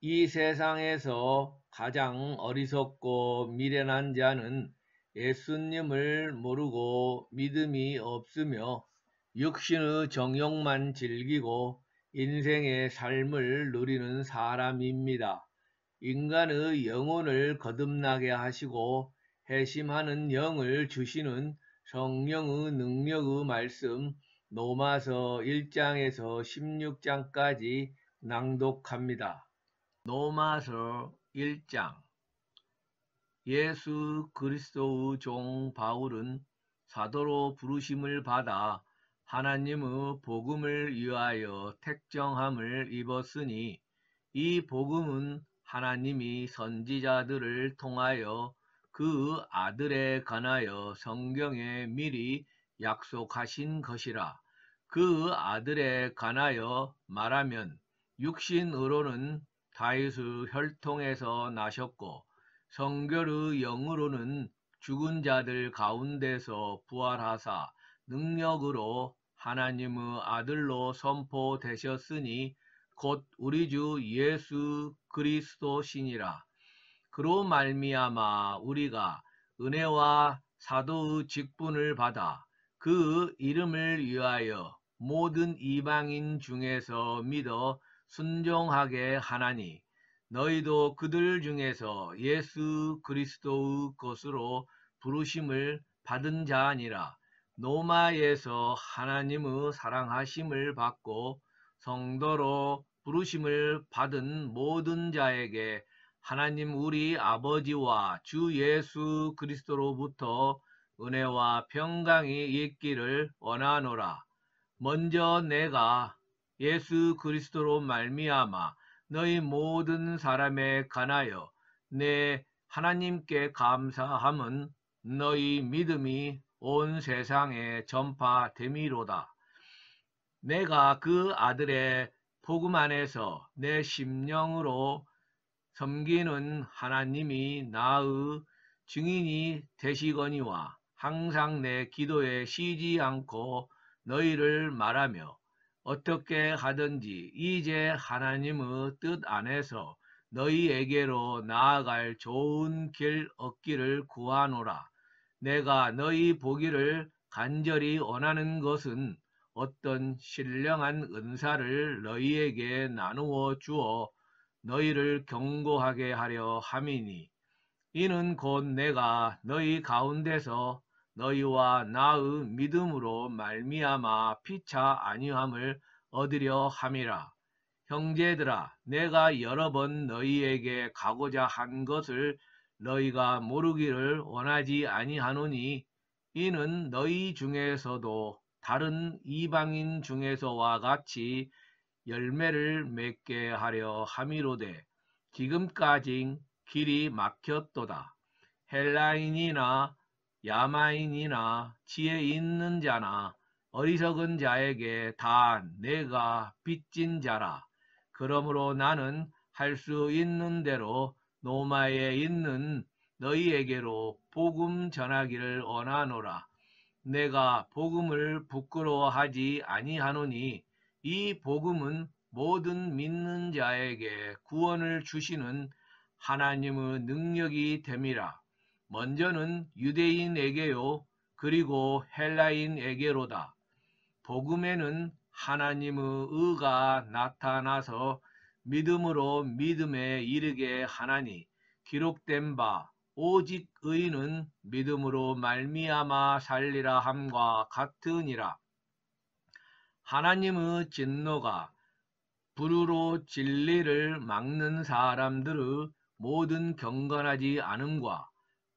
이 세상에서 가장 어리석고 미련한 자는 예수님을 모르고 믿음이 없으며 육신의 정욕만 즐기고 인생의 삶을 누리는 사람입니다. 인간의 영혼을 거듭나게 하시고 회심하는 영을 주시는 성령의 능력의 말씀 로마서 1장에서 16장까지 낭독합니다. 로마서 1장. 예수 그리스도의 종 바울은 사도로 부르심을 받아 하나님의 복음을 위하여 택정함을 입었으니 이 복음은 하나님이 선지자들을 통하여 그 아들에 관하여 성경에 미리 약속하신 것이라. 그 아들에 관하여 말하면 육신으로는 다윗의 혈통에서 나셨고 성결의 영으로는 죽은 자들 가운데서 부활하사 능력으로 하나님의 아들로 선포되셨으니 곧 우리 주 예수 그리스도시니라. 그로 말미암아 우리가 은혜와 사도의 직분을 받아 그 이름을 위하여 모든 이방인 중에서 믿어 순종하게 하나니 너희도 그들 중에서 예수 그리스도의 것으로 부르심을 받은 자니라. 로마에서 하나님의 사랑하심을 받고 성도로 부르심을 받은 모든 자에게 하나님 우리 아버지와 주 예수 그리스도로부터 은혜와 평강이 있기를 원하노라. 먼저 내가 예수 그리스도로 말미암아 너희 모든 사람에 관하여 내 하나님께 감사함은 너희 믿음이 온 세상에 전파됨이로다. 내가 그 아들의 복음 안에서 내 심령으로 섬기는 하나님이 나의 증인이 되시거니와 항상 내 기도에 쉬지 않고 너희를 말하며 어떻게 하든지 이제 하나님의 뜻 안에서 너희에게로 나아갈 좋은 길 얻기를 구하노라. 내가 너희 보기를 간절히 원하는 것은 어떤 신령한 은사를 너희에게 나누어 주어 너희를 경고하게 하려 함이니 이는 곧 내가 너희 가운데서 너희와 나의 믿음으로 말미암아 피차 아니함을 얻으려 함이라. 형제들아, 내가 여러 번 너희에게 가고자 한 것을 너희가 모르기를 원하지 아니하노니 이는 너희 중에서도 다른 이방인 중에서와 같이 열매를 맺게 하려 함이로되 지금까지 길이 막혔도다. 헬라인이나 야마인이나 지혜 있는 자나 어리석은 자에게 다 내가 빚진 자라. 그러므로 나는 할 수 있는 대로 로마에 있는 너희에게로 복음 전하기를 원하노라. 내가 복음을 부끄러워하지 아니하노니 이 복음은 모든 믿는 자에게 구원을 주시는 하나님의 능력이 됨이라. 먼저는 유대인에게요 그리고 헬라인에게로다. 복음에는 하나님의 의가 나타나서 믿음으로 믿음에 이르게 하나니 기록된 바 오직 의인은 믿음으로 말미암아 살리라 함과 같으니라. 하나님의 진노가 불의로 진리를 막는 사람들의 모든 경건하지 않음과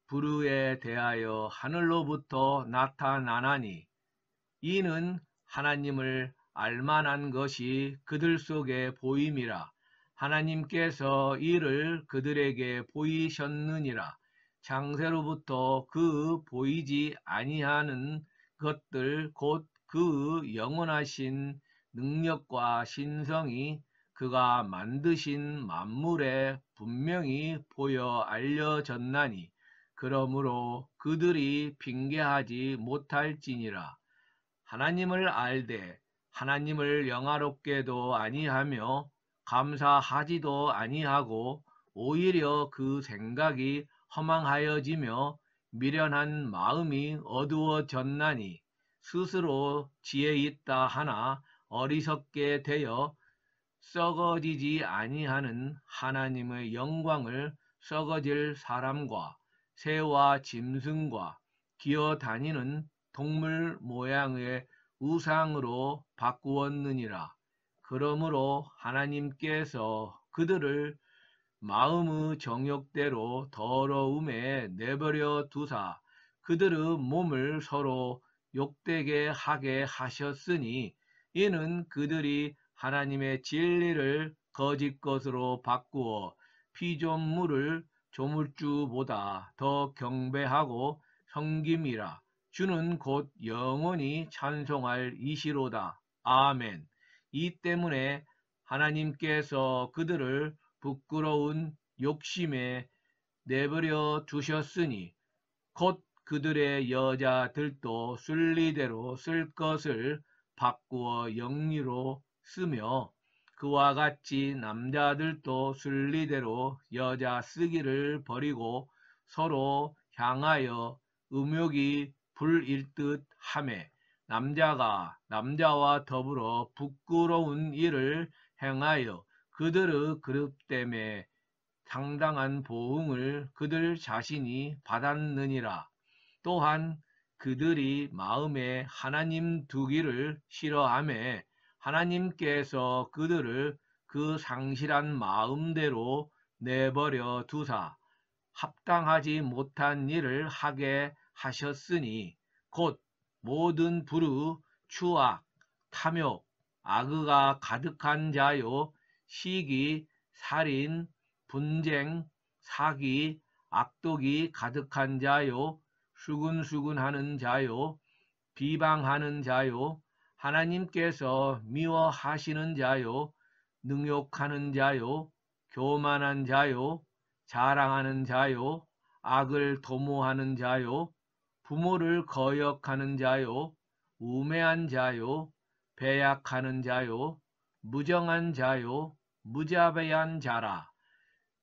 불의에 대하여 하늘로부터 나타나나니 이는 하나님을 알만한 것이 그들 속에 보임이라. 하나님께서 이를 그들에게 보이셨느니라. 창세로부터 그 보이지 아니하는 것들 곧 그 영원하신 능력과 신성이 그가 만드신 만물에 분명히 보여 알려졌나니 그러므로 그들이 핑계하지 못할지니라. 하나님을 알되 하나님을 영화롭게도 아니하며 감사하지도 아니하고 오히려 그 생각이 허망하여지며 미련한 마음이 어두워졌나니 스스로 지혜 있다 하나 어리석게 되어 썩어지지 아니하는 하나님의 영광을 썩어질 사람과 새와 짐승과 기어다니는 동물 모양의 우상으로 바꾸었느니라. 그러므로 하나님께서 그들을 마음의 정욕대로 더러움에 내버려 두사 그들의 몸을 서로 욕되게 하게 하셨으니 이는 그들이 하나님의 진리를 거짓 것으로 바꾸어 피조물을 조물주보다 더 경배하고 섬김이라. 주는 곧 영원히 찬송할 이시로다. 아멘. 이 때문에 하나님께서 그들을 부끄러운 욕심에 내버려 두셨으니 곧 그들의 여자들도 순리대로 쓸 것을 바꾸어 영리로 쓰며 그와 같이 남자들도 순리대로 여자 쓰기를 버리고 서로 향하여 음욕이 불일 듯 하매 남자가 남자와 더불어 부끄러운 일을 행하여 그들의 그릇됨에 상당한 보응을 그들 자신이 받았느니라. 또한 그들이 마음에 하나님 두기를 싫어하며 하나님께서 그들을 그 상실한 마음대로 내버려 두사 합당하지 못한 일을 하게 하셨으니 곧 모든 불의, 추악, 탐욕, 악의가 가득한 자요 시기, 살인, 분쟁, 사기, 악독이 가득한 자요 수근수근하는 자요 비방하는 자요 하나님께서 미워하시는 자요 능욕하는 자요 교만한 자요 자랑하는 자요 악을 도모하는 자요 부모를 거역하는 자요 우매한 자요 배약하는 자요 무정한 자요 무자비한 자라.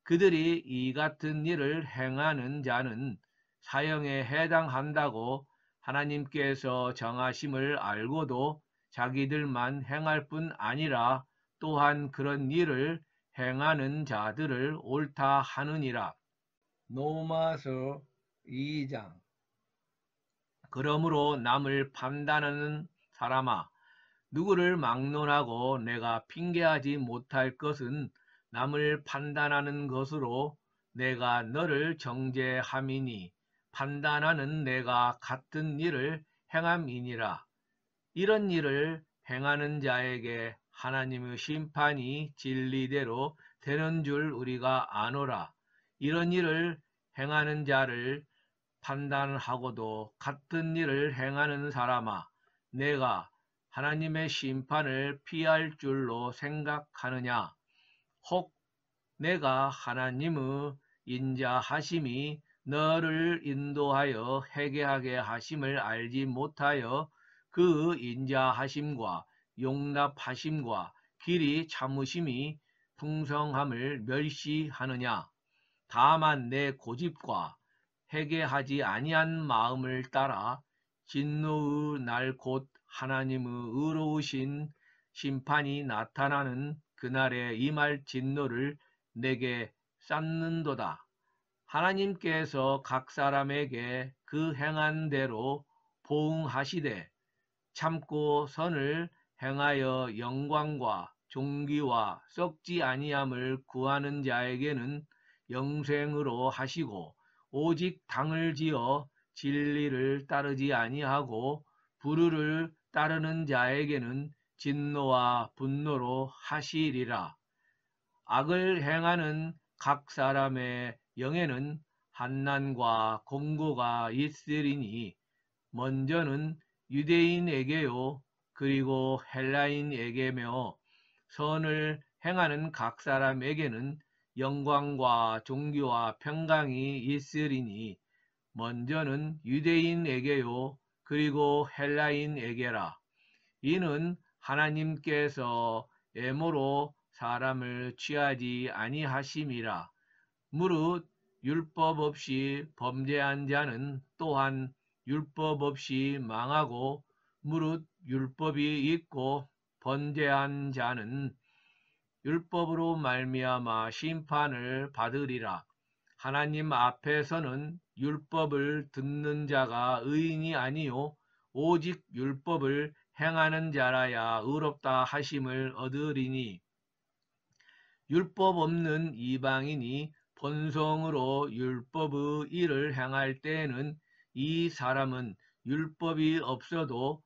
그들이 이 같은 일을 행하는 자는 사형에 해당한다고 하나님께서 정하심을 알고도 자기들만 행할 뿐 아니라 또한 그런 일을 행하는 자들을 옳다 하느니라. 로마서 2장. 그러므로 남을 판단하는 사람아, 누구를 막론하고 내가 핑계하지 못할 것은 남을 판단하는 것으로 내가 너를 정죄함이니 판단하는 내가 같은 일을 행함이니라. 이런 일을 행하는 자에게 하나님의 심판이 진리대로 되는 줄 우리가 아노라. 이런 일을 행하는 자를 판단하고도 같은 일을 행하는 사람아, 내가 하나님의 심판을 피할 줄로 생각하느냐? 혹 내가 하나님의 인자하심이 너를 인도하여 회개하게 하심을 알지 못하여 그 인자하심과 용납하심과 길이 참으심이 풍성함을 멸시하느냐? 다만 내 고집과 회개하지 아니한 마음을 따라 진노의 날 곧 하나님의 의로우신 심판이 나타나는 그날에 임할 진노를 내게 쌓는도다. 하나님께서 각 사람에게 그 행한 대로 보응하시되 참고 선을 행하여 영광과 존귀와 썩지 아니함을 구하는 자에게는 영생으로 하시고 오직 당을 지어 진리를 따르지 아니하고 불의를 따르는 자에게는 진노와 분노로 하시리라. 악을 행하는 각 사람의 영에는 한난과 공고가 있으리니 먼저는 유대인에게요 그리고 헬라인에게며 선을 행하는 각 사람에게는 영광과 존귀와 평강이 있으리니 먼저는 유대인에게요 그리고 헬라인에게라. 이는 하나님께서 애모로 사람을 취하지 아니하심이라. 무릇 율법 없이 범죄한 자는 또한 율법 없이 망하고, 무릇 율법이 있고 범죄한 자는 율법으로 말미암아 심판을 받으리라. 하나님 앞에서는 율법을 듣는 자가 의인이 아니요 오직 율법을 행하는 자라야 의롭다 하심을 얻으리니, 율법 없는 이방인이 본성으로 율법의 일을 행할 때에는 이 사람은 율법이 없어도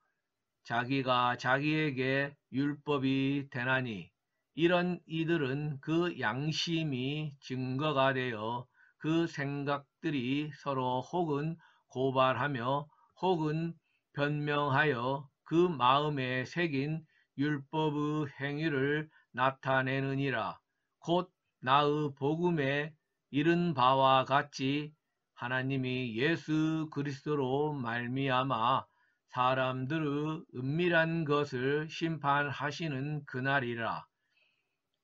자기가 자기에게 율법이 되나니, 이런 이들은 그 양심이 증거가 되어 그 생각들이 서로 혹은 고발하며 혹은 변명하여 그 마음에 새긴 율법의 행위를 나타내느니라. 곧 나의 복음에 이른 바와 같이 하나님이 예수 그리스도로 말미암아 사람들의 은밀한 것을 심판하시는 그날이라.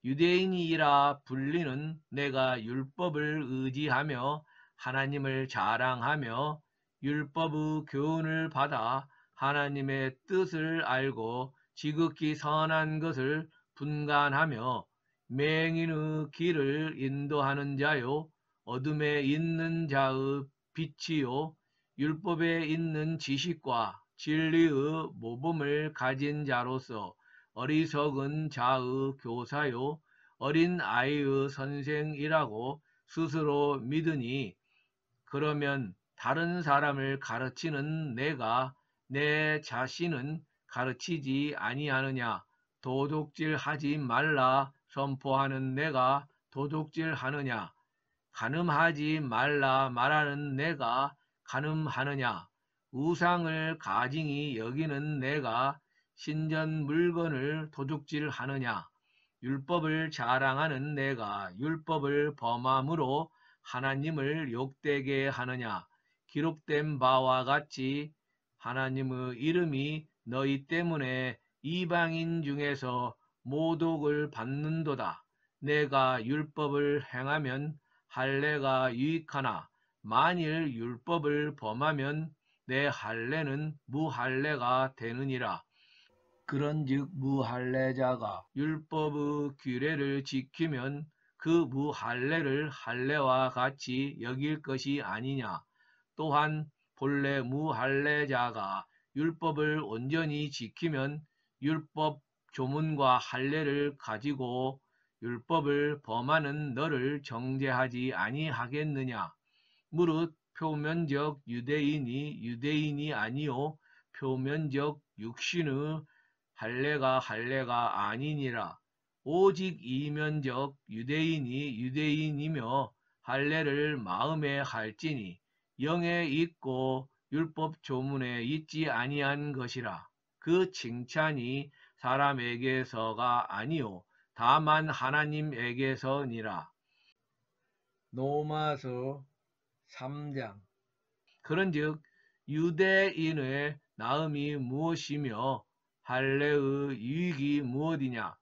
유대인이라 불리는 내가 율법을 의지하며 하나님을 자랑하며 율법의 교훈을 받아 하나님의 뜻을 알고 지극히 선한 것을 분간하며 맹인의 길을 인도하는 자요 어둠에 있는 자의 빛이요 율법에 있는 지식과 진리의 모범을 가진 자로서 어리석은 자의 교사요 어린 아이의 선생이라고 스스로 믿으니, 그러면 다른 사람을 가르치는 내가 내 자신은 가르치지 아니하느냐? 도둑질하지 말라 선포하는 내가 도둑질하느냐? 간음하지 말라 말하는 내가 간음하느냐? 우상을 가증히 여기는 내가 신전 물건을 도둑질하느냐? 율법을 자랑하는 내가 율법을 범함으로 하나님을 욕되게 하느냐? 기록된 바와 같이 하나님의 이름이 너희 때문에 이방인 중에서 모독을 받는도다. 내가 율법을 행하면 할례가 유익하나 만일 율법을 범하면 내 할례는 무할례가 되느니라. 그런즉 무할례자가 율법의 규례를 지키면 그 무할례를 할례와 같이 여길 것이 아니냐. 또한 본래 무할례자가 율법을 온전히 지키면 율법 조문과 할례를 가지고 율법을 범하는 너를 정죄하지 아니하겠느냐. 무릇 표면적 유대인이 유대인이 아니요 표면적 육신의 할례가 아니니라. 오직 이면적 유대인이 유대인이며 할례를 마음에 할지니 영에 있고 율법 조문에 있지 아니한 것이라. 그 칭찬이 사람에게서가 아니요 다만 하나님에게서니라. 로마서 3장. 그런즉 유대인의 나음이 무엇이며 할례의 유익이 무엇이냐?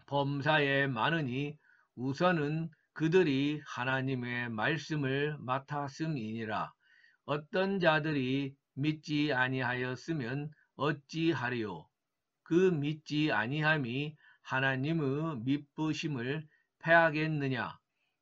범사에 많으니 우선은 그들이 하나님의 말씀을 맡았음이니라. 어떤 자들이 믿지 아니하였으면 어찌하리요? 그 믿지 아니함이 하나님의 믿으심을 패하겠느냐?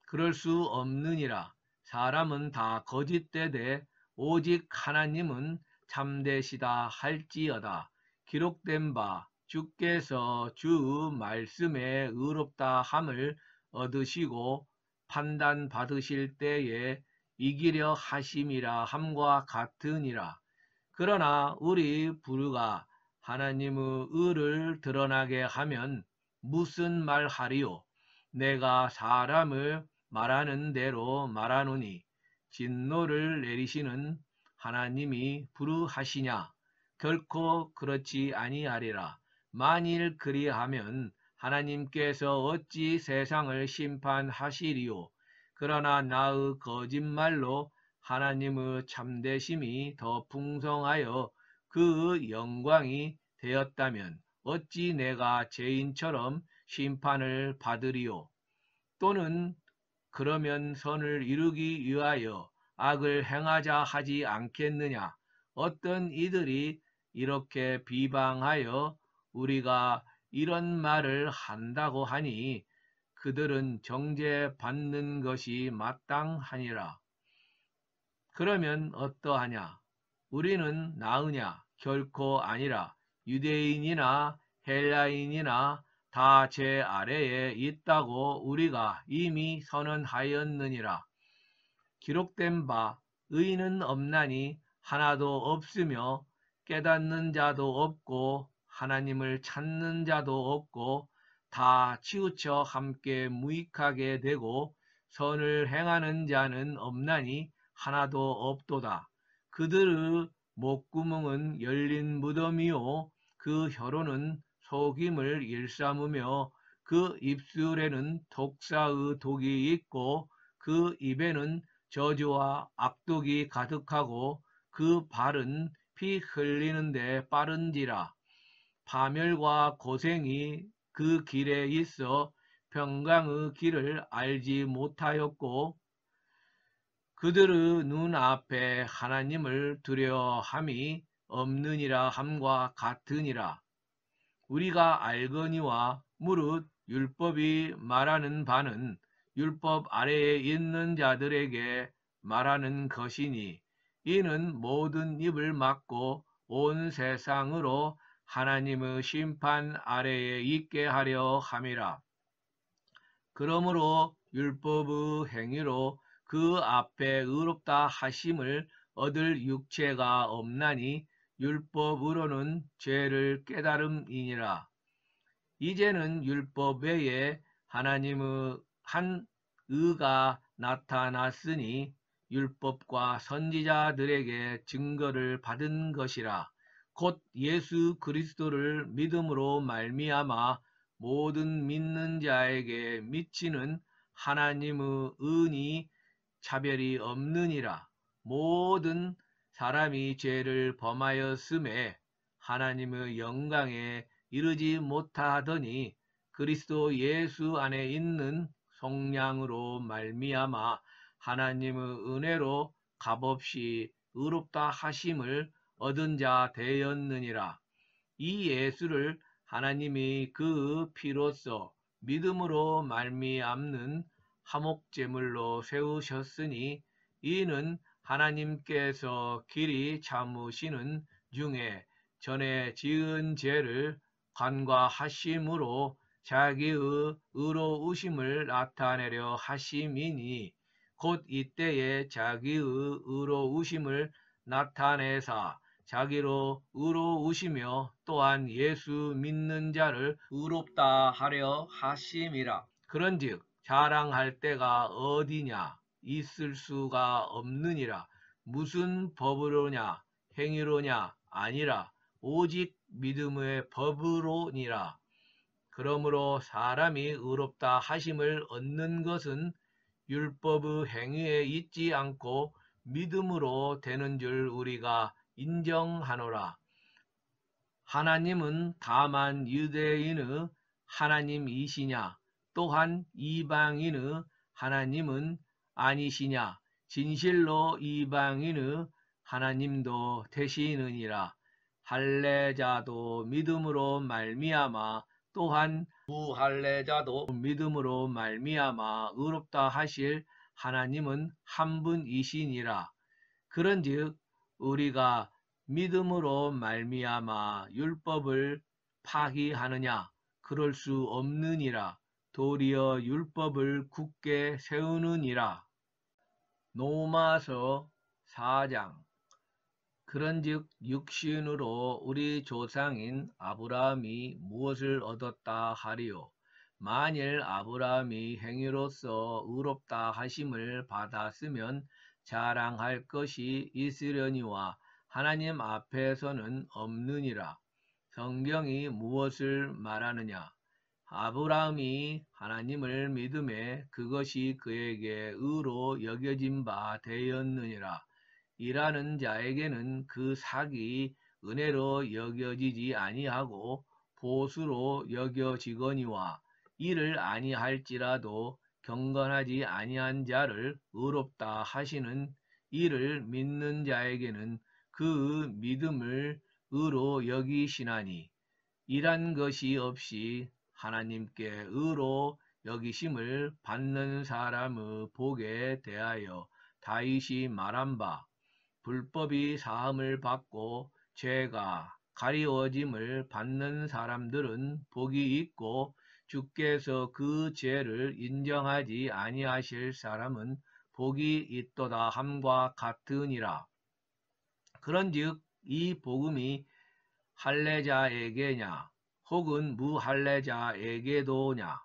그럴 수 없느니라. 사람은 다 거짓되되 오직 하나님은 참되시다 할지어다. 기록된 바 주께서 주 말씀에 의롭다 함을 얻으시고 판단 받으실 때에 이기려 하심이라 함과 같으니라. 그러나 우리 부르가 하나님의 의를 드러나게 하면 무슨 말하리요? 내가 사람을 말하는 대로 말하노니 진노를 내리시는 하나님이 불의하시냐? 결코 그렇지 아니하리라. 만일 그리하면 하나님께서 어찌 세상을 심판하시리요? 그러나 나의 거짓말로 하나님의 참되심이 더 풍성하여 그 영광이 되었다면 어찌 내가 죄인처럼 심판을 받으리요. 또는 그러면 선을 이루기 위하여 악을 행하자 하지 않겠느냐. 어떤 이들이 이렇게 비방하여 우리가 이런 말을 한다고 하니 그들은 정죄받는 것이 마땅하니라. 그러면 어떠하냐? 우리는 나으냐? 결코 아니라. 유대인이나 헬라인이나 다 제 아래에 있다고 우리가 이미 선언하였느니라. 기록된 바 의인은 없나니 하나도 없으며 깨닫는 자도 없고 하나님을 찾는 자도 없고 다 치우쳐 함께 무익하게 되고 선을 행하는 자는 없나니 하나도 없도다. 그들의 목구멍은 열린 무덤이요 그 혀로는 속임을 일삼으며 그 입술에는 독사의 독이 있고 그 입에는 저주와 악독이 가득하고 그 발은 피 흘리는데 빠른지라. 파멸과 고생이 그 길에 있어 평강의 길을 알지 못하였고 그들의 눈앞에 하나님을 두려워함이 없느니라 함과 같으니라. 우리가 알거니와 무릇 율법이 말하는 바는 율법 아래에 있는 자들에게 말하는 것이니 이는 모든 입을 막고 온 세상으로 하나님의 심판 아래에 있게 하려 함이라. 그러므로 율법의 행위로 그 앞에 의롭다 하심을 얻을 육체가 없나니 율법으로는 죄를 깨달음이니라. 이제는 율법 외에 하나님의 한 의가 나타났으니 율법과 선지자들에게 증거를 받은 것이라. 곧 예수 그리스도를 믿음으로 말미암아 모든 믿는 자에게 미치는 하나님의 은이 차별이 없느니라. 모든 사람이 죄를 범하였음에 하나님의 영광에 이르지 못하더니 그리스도 예수 안에 있는 속량으로 말미암아 하나님의 은혜로 값없이 의롭다 하심을 얻은 자 되었느니라. 이 예수를 하나님이 그 피로써 믿음으로 말미암는 화목제물로 세우셨으니 이는 하나님께서 길이 참으시는 중에 전에 지은 죄를 간과하심으로 자기의 의로우심을 나타내려 하심이니 곧 이때에 자기의 의로우심을 나타내사 자기로 의로우시며 또한 예수 믿는 자를 의롭다 하려 하심이라. 그런즉 자랑할 때가 어디냐? 있을 수가 없느니라. 무슨 법으로냐? 행위로냐? 아니라 오직 믿음의 법으로니라. 그러므로 사람이 의롭다 하심을 얻는 것은 율법의 행위에 있지 않고 믿음으로 되는 줄 우리가 인정하노라. 하나님은 다만 유대인의 하나님이시냐? 또한 이방인의 하나님은 아니시냐? 진실로 이방인의 하나님도 되시느니라. 할례자도 믿음으로 말미암아 또한 무할례자도 믿음으로 말미암아 의롭다 하실 하나님은 한 분이시니라. 그런즉 우리가 믿음으로 말미암아 율법을 파기하느냐? 그럴 수 없느니라. 도리어 율법을 굳게 세우느니라. 로마서 4장. 그런즉 육신으로 우리 조상인 아브라함이 무엇을 얻었다 하리요? 만일 아브라함이 행위로서 의롭다 하심을 받았으면 자랑할 것이 있으려니와 하나님 앞에서는 없느니라. 성경이 무엇을 말하느냐? 아브라함이 하나님을 믿음에 그것이 그에게 의로 여겨진 바 되었느니라. 일하는 자에게는 그 삭이 은혜로 여겨지지 아니하고 보수로 여겨지거니와 이를 아니할지라도 경건하지 아니한 자를 의롭다 하시는 이를 믿는 자에게는 그 믿음을 의로 여기시나니 이란 것이 없이 하나님께 의로 여기심을 받는 사람의 복에 대하여 다윗이 말한 바 불법이 사함을 받고 죄가 가리워짐을 받는 사람들은 복이 있고 주께서 그 죄를 인정하지 아니하실 사람은 복이 있도다 함과 같으니라. 그런즉 이 복음이 할례자에게냐 혹은 무할례자에게도냐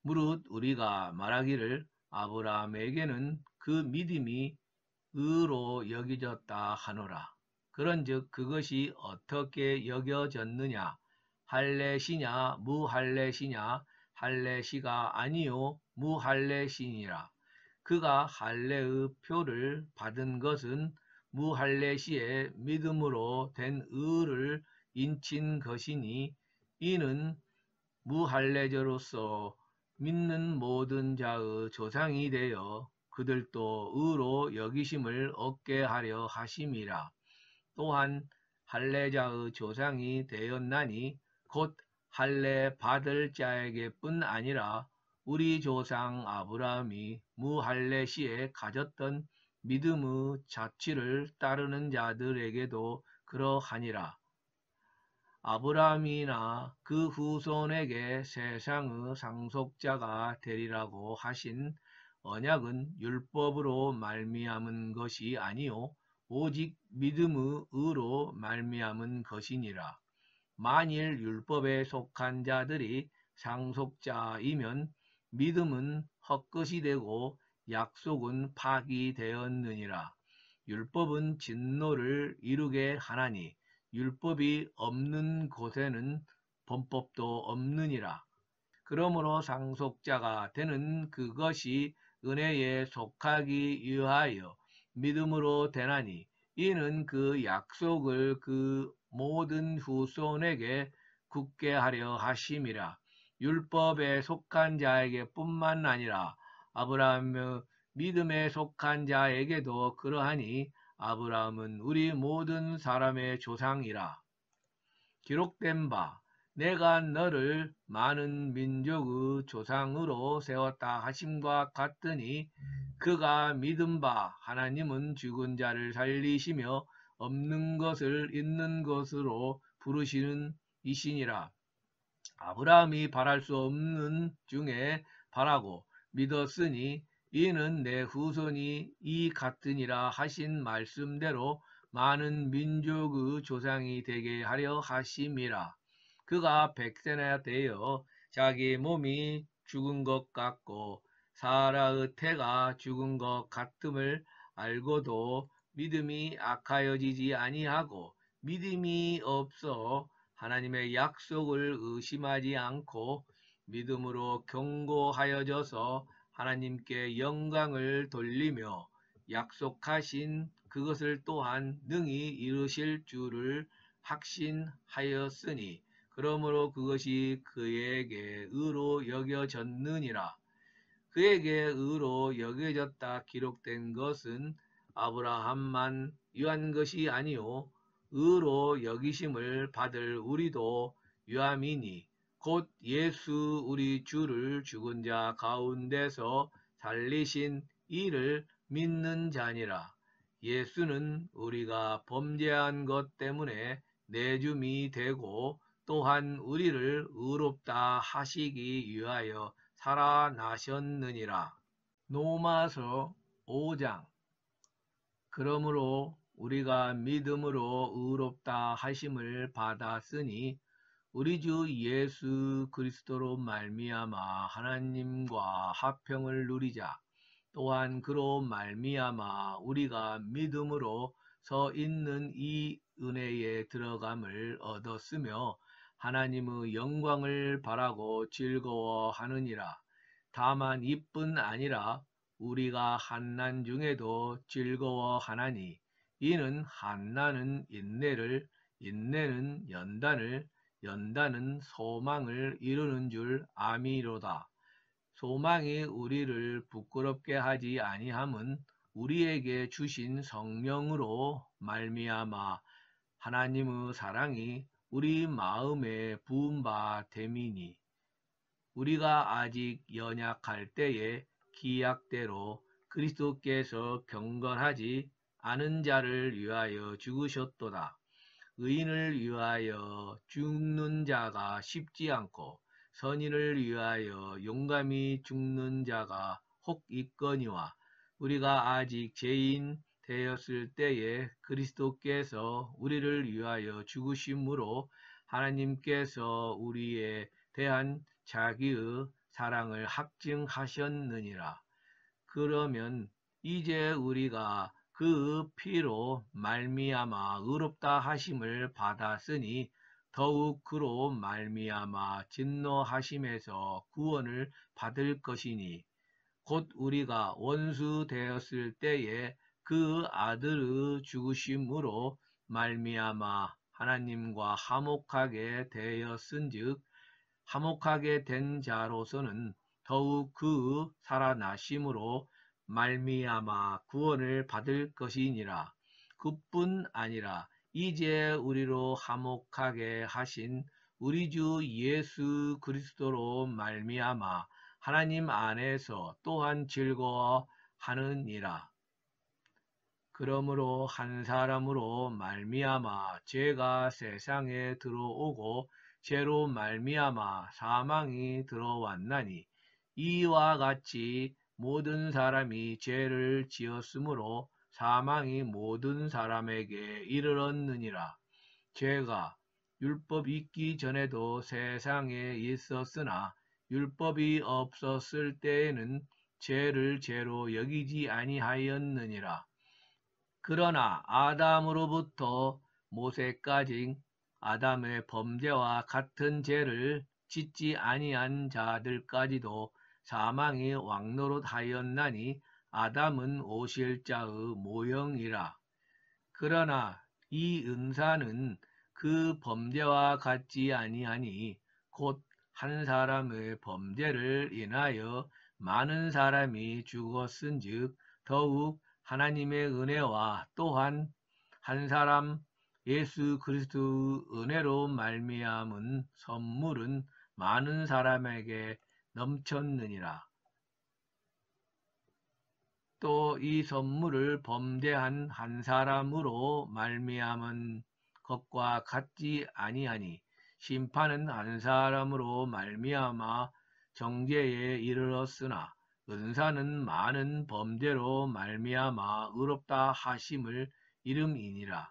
무릇 우리가 말하기를 아브라함에게는 그 믿음이 의로 여겨졌다 하노라. 그런즉 그것이 어떻게 여겨졌느냐 할례시냐 무할례시냐 할례시가 아니요 무할례시니라. 그가 할례의 표를 받은 것은 무할례시의 믿음으로 된 의를 인친 것이니 이는 무할례자로서 믿는 모든 자의 조상이 되어 그들도 의로 여기심을 얻게 하려 하심이라. 또한 할례자의 조상이 되었나니 곧 할례 받을 자에게뿐 아니라 우리 조상 아브라함이 무할례 시에 가졌던 믿음의 자취를 따르는 자들에게도 그러하니라. 아브라함이나 그 후손에게 세상의 상속자가 되리라고 하신 언약은 율법으로 말미암은 것이 아니요 오직 믿음의 의로 말미암은 것이니라. 만일 율법에 속한 자들이 상속자이면 믿음은 헛것이 되고 약속은 파기되었느니라. 율법은 진노를 이루게 하나니 율법이 없는 곳에는 범법도 없느니라. 그러므로 상속자가 되는 그것이 은혜에 속하기 위하여 믿음으로 되나니 이는 그 약속을 그 모든 후손에게 굳게 하려 하심이라. 율법에 속한 자에게 뿐만 아니라 아브라함의 믿음에 속한 자에게도 그러하니 아브라함은 우리 모든 사람의 조상이라. 기록된 바 내가 너를 많은 민족의 조상으로 세웠다 하심과 같으니 그가 믿은 바 하나님은 죽은 자를 살리시며 없는 것을 있는 것으로 부르시는 이시니라. 아브라함이 바랄 수 없는 중에 바라고 믿었으니 이는 내 후손이 이 같으니라 하신 말씀대로 많은 민족의 조상이 되게 하려 하심이라. 그가 백세나 되어 자기 몸이 죽은 것 같고 사라의 태가 죽은 것 같음을 알고도 믿음이 악하여지지 아니하고 믿음이 없어 하나님의 약속을 의심하지 않고 믿음으로 견고하여져서 하나님께 영광을 돌리며 약속하신 그것을 또한 능히 이루실 줄을 확신하였으니 그러므로 그것이 그에게 의로 여겨졌느니라. 그에게 의로 여겨졌다 기록된 것은 아브라함만 유한 것이 아니요 의로 여기심을 받을 우리도 유함이니 곧 예수 우리 주를 죽은 자 가운데서 살리신 이를 믿는 자니라. 예수는 우리가 범죄한 것 때문에 내줌이 되고 또한 우리를 의롭다 하시기 위하여 살아나셨느니라. 로마서 5장. 그러므로 우리가 믿음으로 의롭다 하심을 받았으니 우리 주 예수 그리스도로 말미암아 하나님과 화평을 누리자. 또한 그로 말미암아 우리가 믿음으로 서 있는 이 은혜에 들어감을 얻었으며 하나님의 영광을 바라고 즐거워하느니라. 다만 이뿐 아니라 우리가 환난 중에도 즐거워하나니 이는 환난은 인내를 인내는 연단을 연단은 소망을 이루는 줄 아미로다. 소망이 우리를 부끄럽게 하지 아니함은 우리에게 주신 성령으로 말미암아 하나님의 사랑이 우리 마음에 부은 바 됨이니, 우리가 아직 연약할 때에 기약대로 그리스도께서 경건하지 않은 자를 위하여 죽으셨도다. 의인을 위하여 죽는 자가 쉽지 않고 선인을 위하여 용감히 죽는 자가 혹 있거니와, 우리가 아직 죄인 되었을 때에 그리스도께서 우리를 위하여 죽으심으로 하나님께서 우리에 대한 자기의 사랑을 확증하셨느니라. 그러면 이제 우리가 그 피로 말미암아 의롭다 하심을 받았으니 더욱 그로 말미암아 진노하심에서 구원을 받을 것이니, 곧 우리가 원수 되었을 때에 그 아들의 죽으심으로 말미암아 하나님과 화목하게 되었은즉, 화목하게 된 자로서는 더욱 그 살아나심으로 말미암아 구원을 받을 것이니라. 그뿐 아니라 이제 우리로 화목하게 하신 우리 주 예수 그리스도로 말미암아 하나님 안에서 또한 즐거워하느니라. 그러므로 한 사람으로 말미암아 죄가 세상에 들어오고 죄로 말미암아 사망이 들어왔나니, 이와 같이 모든 사람이 죄를 지었으므로 사망이 모든 사람에게 이르렀느니라. 죄가 율법 있기 전에도 세상에 있었으나 율법이 없었을 때에는 죄를 죄로 여기지 아니하였느니라. 그러나 아담으로부터 모세까지 아담의 범죄와 같은 죄를 짓지 아니한 자들까지도 사망이 왕노릇하였나니, 아담은 오실자의 모형이라. 그러나 이 은사는 그 범죄와 같지 아니하니, 곧 한 사람의 범죄를 인하여 많은 사람이 죽었은즉 더욱 하나님의 은혜와 또한 한 사람 예수 그리스도의 은혜로 말미암은 선물은 많은 사람에게 넘쳤느니라. 또 이 선물을 범죄한 한 사람으로 말미암은 것과 같지 아니하니, 심판은 한 사람으로 말미암아 정죄에 이르렀으나 은사는 많은 범죄로 말미암아 의롭다 하심을 이름이니라.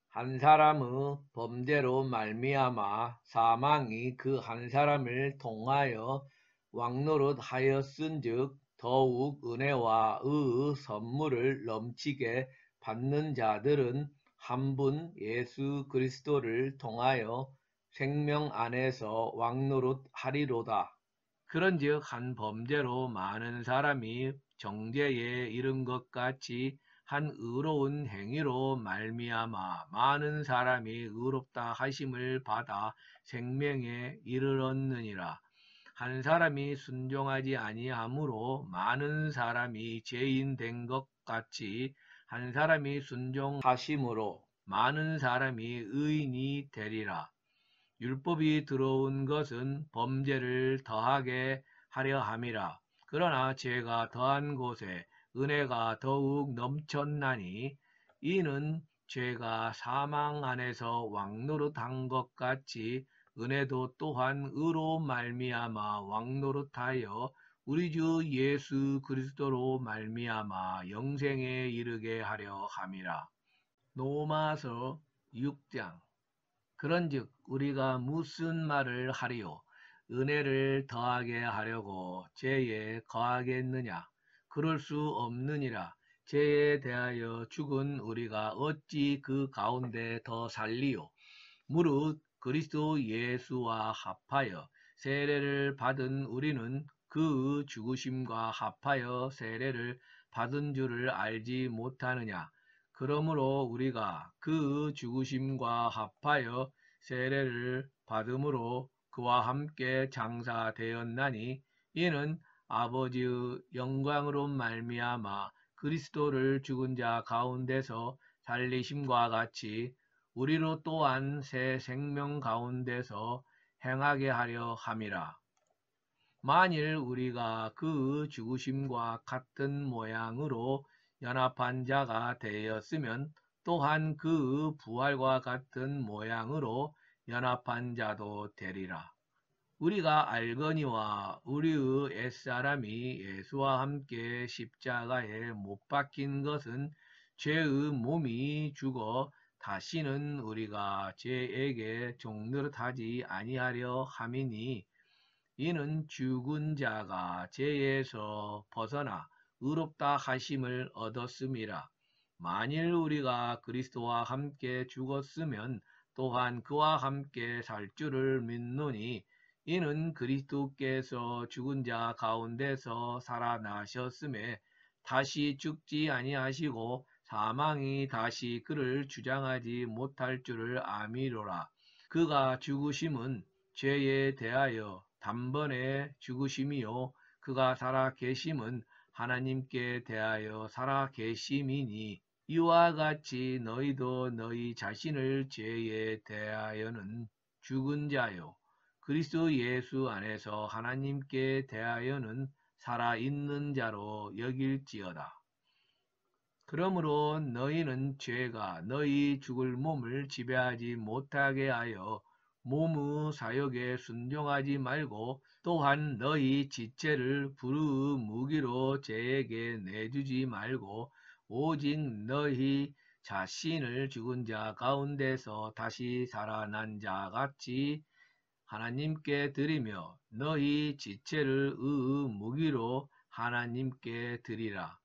한 사람의 범죄로 말미암아 사망이 그 한 사람을 통하여 왕노릇하였은즉 더욱 은혜와 의의 선물을 넘치게 받는 자들은 한 분 예수 그리스도를 통하여 생명 안에서 왕노릇하리로다. 그런즉 한 범죄로 많은 사람이 정죄에 이른 것 같이 한 의로운 행위로 말미암아 많은 사람이 의롭다 하심을 받아 생명에 이르렀느니라. 한 사람이 순종하지 아니함으로 많은 사람이 죄인 된 것 같이 한 사람이 순종하심으로 많은 사람이 의인이 되리라. 율법이 들어온 것은 범죄를 더하게 하려 함이라. 그러나 죄가 더한 곳에 은혜가 더욱 넘쳤나니, 이는 죄가 사망 안에서 왕노릇한 것 같이 은혜도 또한 의로 말미암아 왕노릇하여 우리 주 예수 그리스도로 말미암아 영생에 이르게 하려 함이라. 로마서 6장. 그런즉 우리가 무슨 말을 하리요? 은혜를 더하게 하려고 죄에 거하겠느냐? 그럴 수 없느니라. 죄에 대하여 죽은 우리가 어찌 그 가운데 더 살리요? 무릇 그리스도 예수와 합하여 세례를 받은 우리는 그 죽으심과 합하여 세례를 받은 줄을 알지 못하느냐? 그러므로 우리가 그 죽으심과 합하여 세례를 받음으로 그와 함께 장사되었나니 이는 아버지의 영광으로 말미암아 그리스도를 죽은 자 가운데서 살리심과 같이 우리로 또한 새 생명 가운데서 행하게 하려 함이라. 만일 우리가 그 죽으심과 같은 모양으로 연합한 자가 되었으면 또한 그 부활과 같은 모양으로 연합한 자도 되리라. 우리가 알거니와 우리의 옛사람이 예수와 함께 십자가에 못 박힌 것은 죄의 몸이 죽어 다시는 우리가 죄에게 종노릇하지 아니하려 함이니 이는 죽은 자가 죄에서 벗어나 의롭다 하심을 얻었음이라. 만일 우리가 그리스도와 함께 죽었으면 또한 그와 함께 살 줄을 믿노니 이는 그리스도께서 죽은 자 가운데서 살아나셨음에 다시 죽지 아니하시고 사망이 다시 그를 주장하지 못할 줄을 아미로라. 그가 죽으심은 죄에 대하여 단번에 죽으심이요 그가 살아 계심은 하나님께 대하여 살아 계심이니 이와 같이 너희도 너희 자신을 죄에 대하여는 죽은 자요 그리스도 예수 안에서 하나님께 대하여는 살아있는 자로 여길지어다. 그러므로 너희는 죄가 너희 죽을 몸을 지배하지 못하게 하여 몸의 사욕에 순종하지 말고 또한 너희 지체를 불의 무기로 죄에게 내주지 말고 오직 너희 자신을 죽은 자 가운데서 다시 살아난 자 같이 하나님께 드리며 너희 지체를 의의 무기로 하나님께 드리라.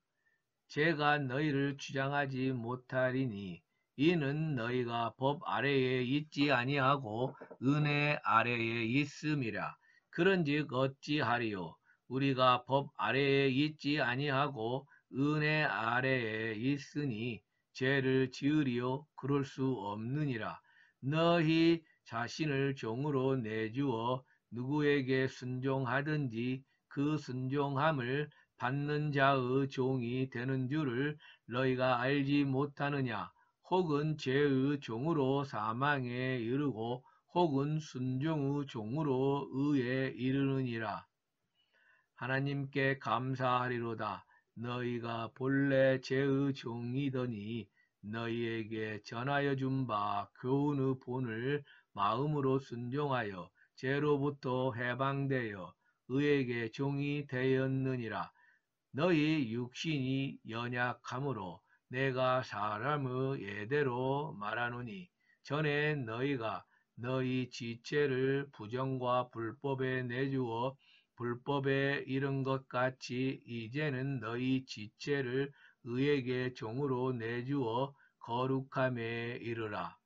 제가 너희를 주장하지 못하리니 이는 너희가 법 아래에 있지 아니하고 은혜 아래에 있음이라. 그런즉 어찌하리요? 우리가 법 아래에 있지 아니하고 은혜 아래에 있으니 죄를 지으리요? 그럴 수 없느니라. 너희 자신을 종으로 내주어 누구에게 순종하든지 그 순종함을 받는 자의 종이 되는 줄을 너희가 알지 못하느냐? 혹은 죄의 종으로 사망에 이르고 혹은 순종의 종으로 의에 이르느니라. 하나님께 감사하리로다. 너희가 본래 죄의 종이더니 너희에게 전하여 준 바 교훈의 본을 마음으로 순종하여 죄로부터 해방되어 의에게 종이 되었느니라. 너희 육신이 연약함으로 내가 사람의 예대로 말하노니 전에 너희가 너희 지체를 부정과 불법에 내주어 불법에 이른 것 같이 이제는 너희 지체를 의에게 종으로 내주어 거룩함에 이르라.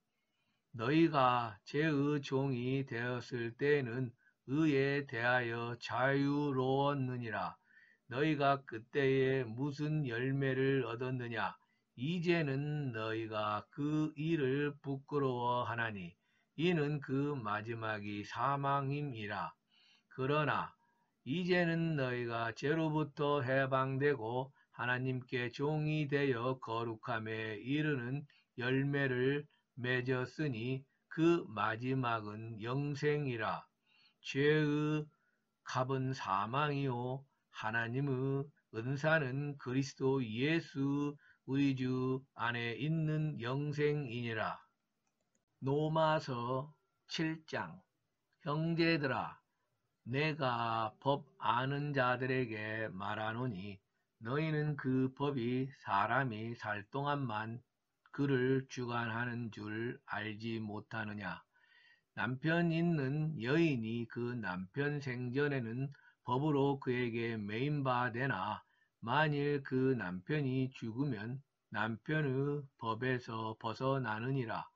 너희가 죄의 종이 되었을 때에는 의에 대하여 자유로웠느니라. 너희가 그때에 무슨 열매를 얻었느냐? 이제는 너희가 그 일을 부끄러워하나니 이는 그 마지막이 사망임이라. 그러나 이제는 너희가 죄로부터 해방되고 하나님께 종이 되어 거룩함에 이르는 열매를 맺었으니 그 마지막은 영생이라. 죄의 값은 사망이요 하나님의 은사는 그리스도 예수 우리 주 안에 있는 영생이니라. 로마서 7장. 형제들아 내가 법 아는 자들에게 말하노니 너희는 그 법이 사람이 살 동안만 그를 주관하는 줄 알지 못하느냐. 남편 있는 여인이 그 남편 생전에는 법으로 그에게 매인바 되나 만일 그 남편이 죽으면 남편의 법에서 벗어나느니라.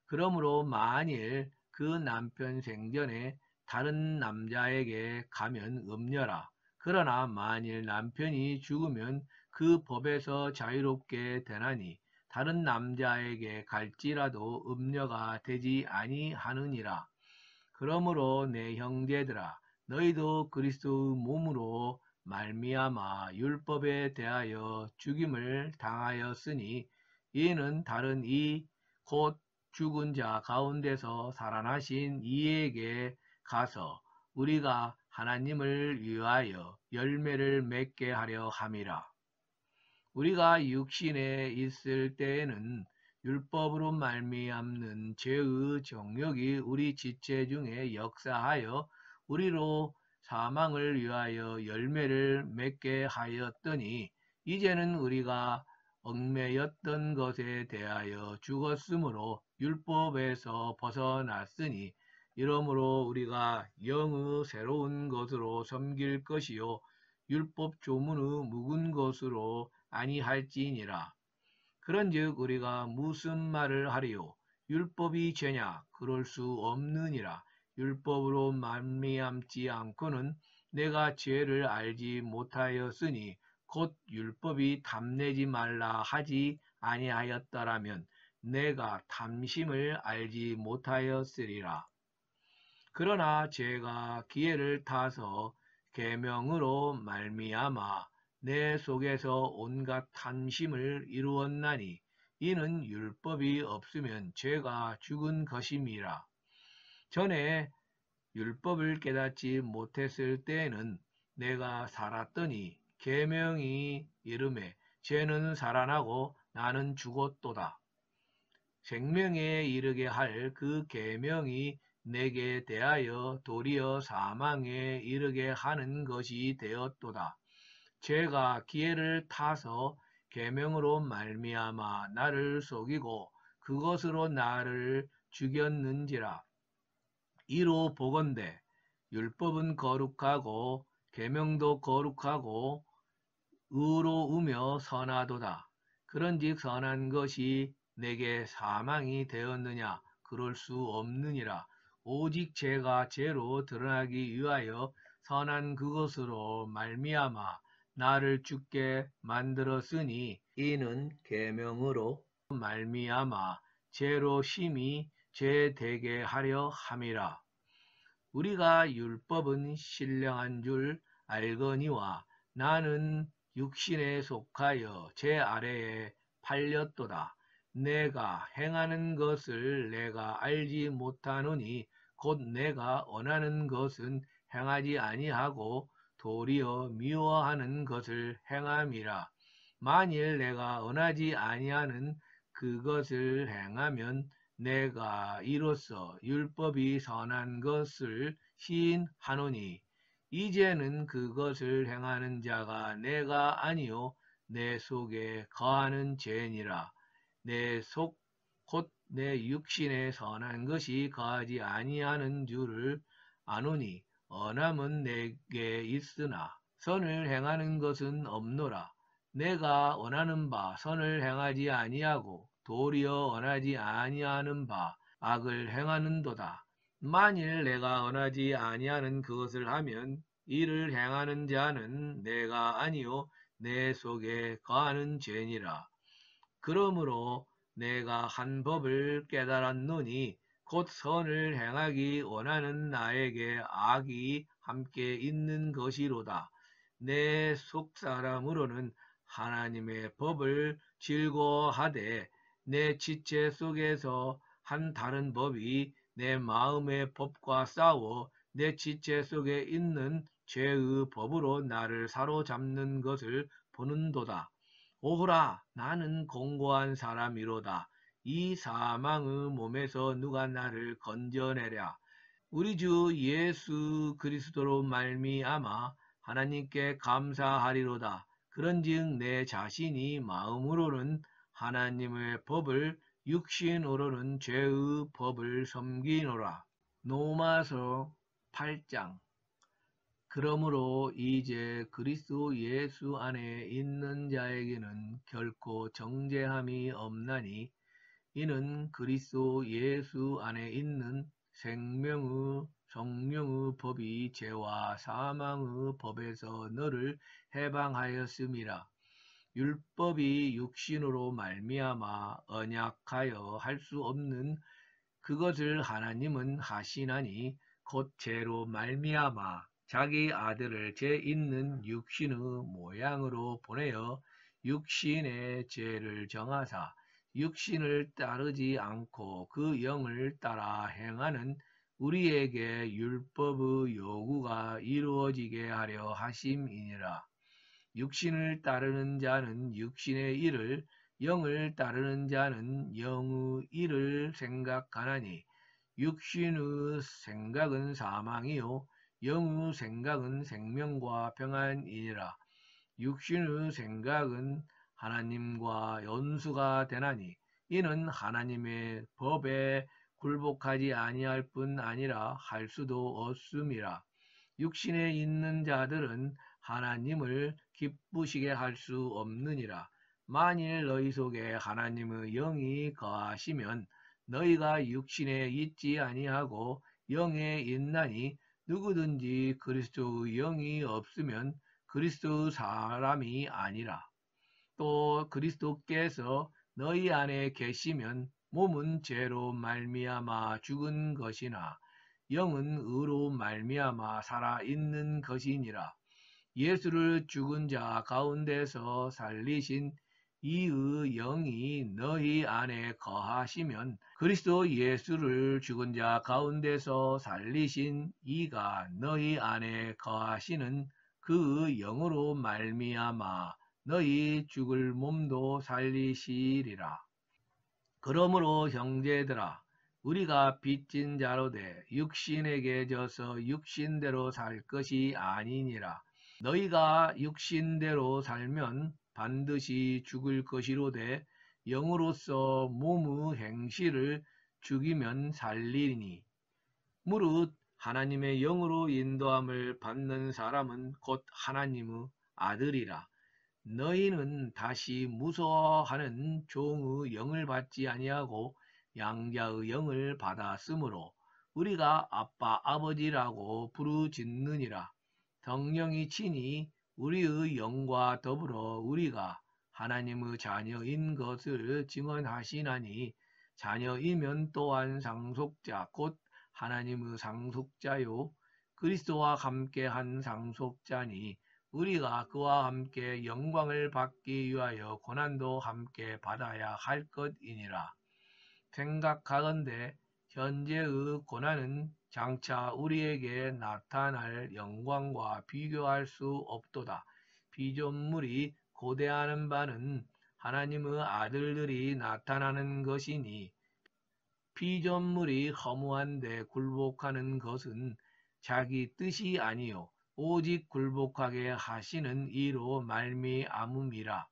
그러므로 만일 그 남편 생전에 다른 남자에게 가면 음녀라. 그러나 만일 남편이 죽으면 그 법에서 자유롭게 되나니 다른 남자에게 갈지라도 음녀가 되지 아니하느니라. 그러므로 내 형제들아 너희도 그리스도의 몸으로 말미암아 율법에 대하여 죽임을 당하였으니 이는 다른 이 곧 죽은 자 가운데서 살아나신 이에게 가서 우리가 하나님을 위하여 열매를 맺게 하려 함이라. 우리가 육신에 있을 때에는 율법으로 말미암는 죄의 정욕이 우리 지체 중에 역사하여 우리로 사망을 위하여 열매를 맺게 하였더니 이제는 우리가 얽매였던 것에 대하여 죽었으므로 율법에서 벗어났으니 이러므로 우리가 영의 새로운 것으로 섬길 것이요 율법 조문의 묵은 것으로 아니할지니라. 그런즉 우리가 무슨 말을 하리요? 율법이 죄냐? 그럴 수 없느니라. 율법으로 말미암지 않고는 내가 죄를 알지 못하였으니 곧 율법이 탐내지 말라 하지 아니하였더라면 내가 탐심을 알지 못하였으리라. 그러나 죄가 기회를 타서 계명으로 말미암아 내 속에서 온갖 탐심을 이루었나니 이는 율법이 없으면 죄가 죽은 것임이라. 전에 율법을 깨닫지 못했을 때에는 내가 살았더니 계명이 이르매 죄는 살아나고 나는 죽었도다. 생명에 이르게 할 그 계명이 내게 대하여 도리어 사망에 이르게 하는 것이 되었도다. 죄가 기회를 타서 계명으로 말미암아 나를 속이고 그것으로 나를 죽였는지라. 이로 보건대 율법은 거룩하고 계명도 거룩하고 의로우며 선하도다. 그런즉 선한 것이 내게 사망이 되었느냐? 그럴 수 없느니라. 오직 죄가 죄로 드러나기 위하여 선한 그것으로 말미암아 나를 죽게 만들었으니 이는 계명으로 말미암아 죄로 심히 죄되게 하려 함이라. 우리가 율법은 신령한 줄 알거니와 나는 육신에 속하여 죄 아래에 팔렸도다. 내가 행하는 것을 내가 알지 못하노니 곧 내가 원하는 것은 행하지 아니하고 도리어 미워하는 것을 행함이라. 만일 내가 원하지 아니하는 그것을 행하면 내가 이로써 율법이 선한 것을 시인하노니 이제는 그것을 행하는 자가 내가 아니요 내 속에 거하는 죄니라. 내 속 곧 내 육신에 선한 것이 거하지 아니하는 줄을 아노니 언함은 내게 있으나 선을 행하는 것은 없노라. 내가 원하는 바 선을 행하지 아니하고 도리어 원하지 아니하는 바 악을 행하는도다. 만일 내가 원하지 아니하는 그것을 하면 이를 행하는 자는 내가 아니요 내 속에 거하는 죄니라. 그러므로 내가 한 법을 깨달았노니 곧 선을 행하기 원하는 나에게 악이 함께 있는 것이로다. 내 속사람으로는 하나님의 법을 즐거워하되 내 지체 속에서 한 다른 법이 내 마음의 법과 싸워 내 지체 속에 있는 죄의 법으로 나를 사로잡는 것을 보는도다. 오호라 나는 공고한 사람이로다. 이 사망의 몸에서 누가 나를 건져내랴. 우리 주 예수 그리스도로 말미암아 하나님께 감사하리로다. 그런즉 내 자신이 마음으로는 하나님의 법을 육신으로는 죄의 법을 섬기노라. 로마서 8장. 그러므로 이제 그리스도 예수 안에 있는 자에게는 결코 정죄함이 없나니 이는 그리스도 예수 안에 있는 생명의 성령의 법이 죄와 사망의 법에서 너를 해방하였음이라. 율법이 육신으로 말미암아 언약하여 할 수 없는 그것을 하나님은 하시나니 곧 죄로 말미암아 자기 아들을 죄 있는 육신의 모양으로 보내어 육신의 죄를 정하사 육신을 따르지 않고 그 영을 따라 행하는 우리에게 율법의 요구가 이루어지게 하려 하심이니라. 육신을 따르는 자는 육신의 일을, 영을 따르는 자는 영의 일을 생각하나니 육신의 생각은 사망이요 영의 생각은 생명과 평안이니라. 육신의 생각은 하나님과 연수가 되나니 이는 하나님의 법에 굴복하지 아니할 뿐 아니라 할 수도 없음이라. 육신에 있는 자들은 하나님을 기쁘시게 할 수 없느니라. 만일 너희 속에 하나님의 영이 거하시면 너희가 육신에 있지 아니하고 영에 있나니 누구든지 그리스도의 영이 없으면 그리스도의 사람이 아니라. 또 그리스도께서 너희 안에 계시면 몸은 죄로 말미암아 죽은 것이나 영은 의로 말미암아 살아 있는 것이니라. 예수를 죽은 자 가운데서 살리신 이의 영이 너희 안에 거하시면 그리스도 예수를 죽은 자 가운데서 살리신 이가 너희 안에 거하시는 그 영으로 말미암아 너희 죽을 몸도 살리시리라. 그러므로 형제들아 우리가 빚진 자로 돼 육신에게 져서 육신대로 살 것이 아니니라. 너희가 육신대로 살면 반드시 죽을 것이로되 영으로서 몸의 행실을 죽이면 살리니 무릇 하나님의 영으로 인도함을 받는 사람은 곧 하나님의 아들이라. 너희는 다시 무서워하는 종의 영을 받지 아니하고 양자의 영을 받았으므로 우리가 아빠 아버지라고 부르짖느니라. 성령이 친히 우리의 영과 더불어 우리가 하나님의 자녀인 것을 증언하시나니 자녀이면 또한 상속자 곧 하나님의 상속자요 그리스도와 함께한 상속자니 우리가 그와 함께 영광을 받기 위하여 고난도 함께 받아야 할 것이니라. 생각하건대 현재의 고난은 장차 우리에게 나타날 영광과 비교할 수 없도다. 피조물이 고대하는 바는 하나님의 아들들이 나타나는 것이니 피조물이 허무한데 굴복하는 것은 자기 뜻이 아니요 오직 굴복하게 하시는 이로 말미암음이라.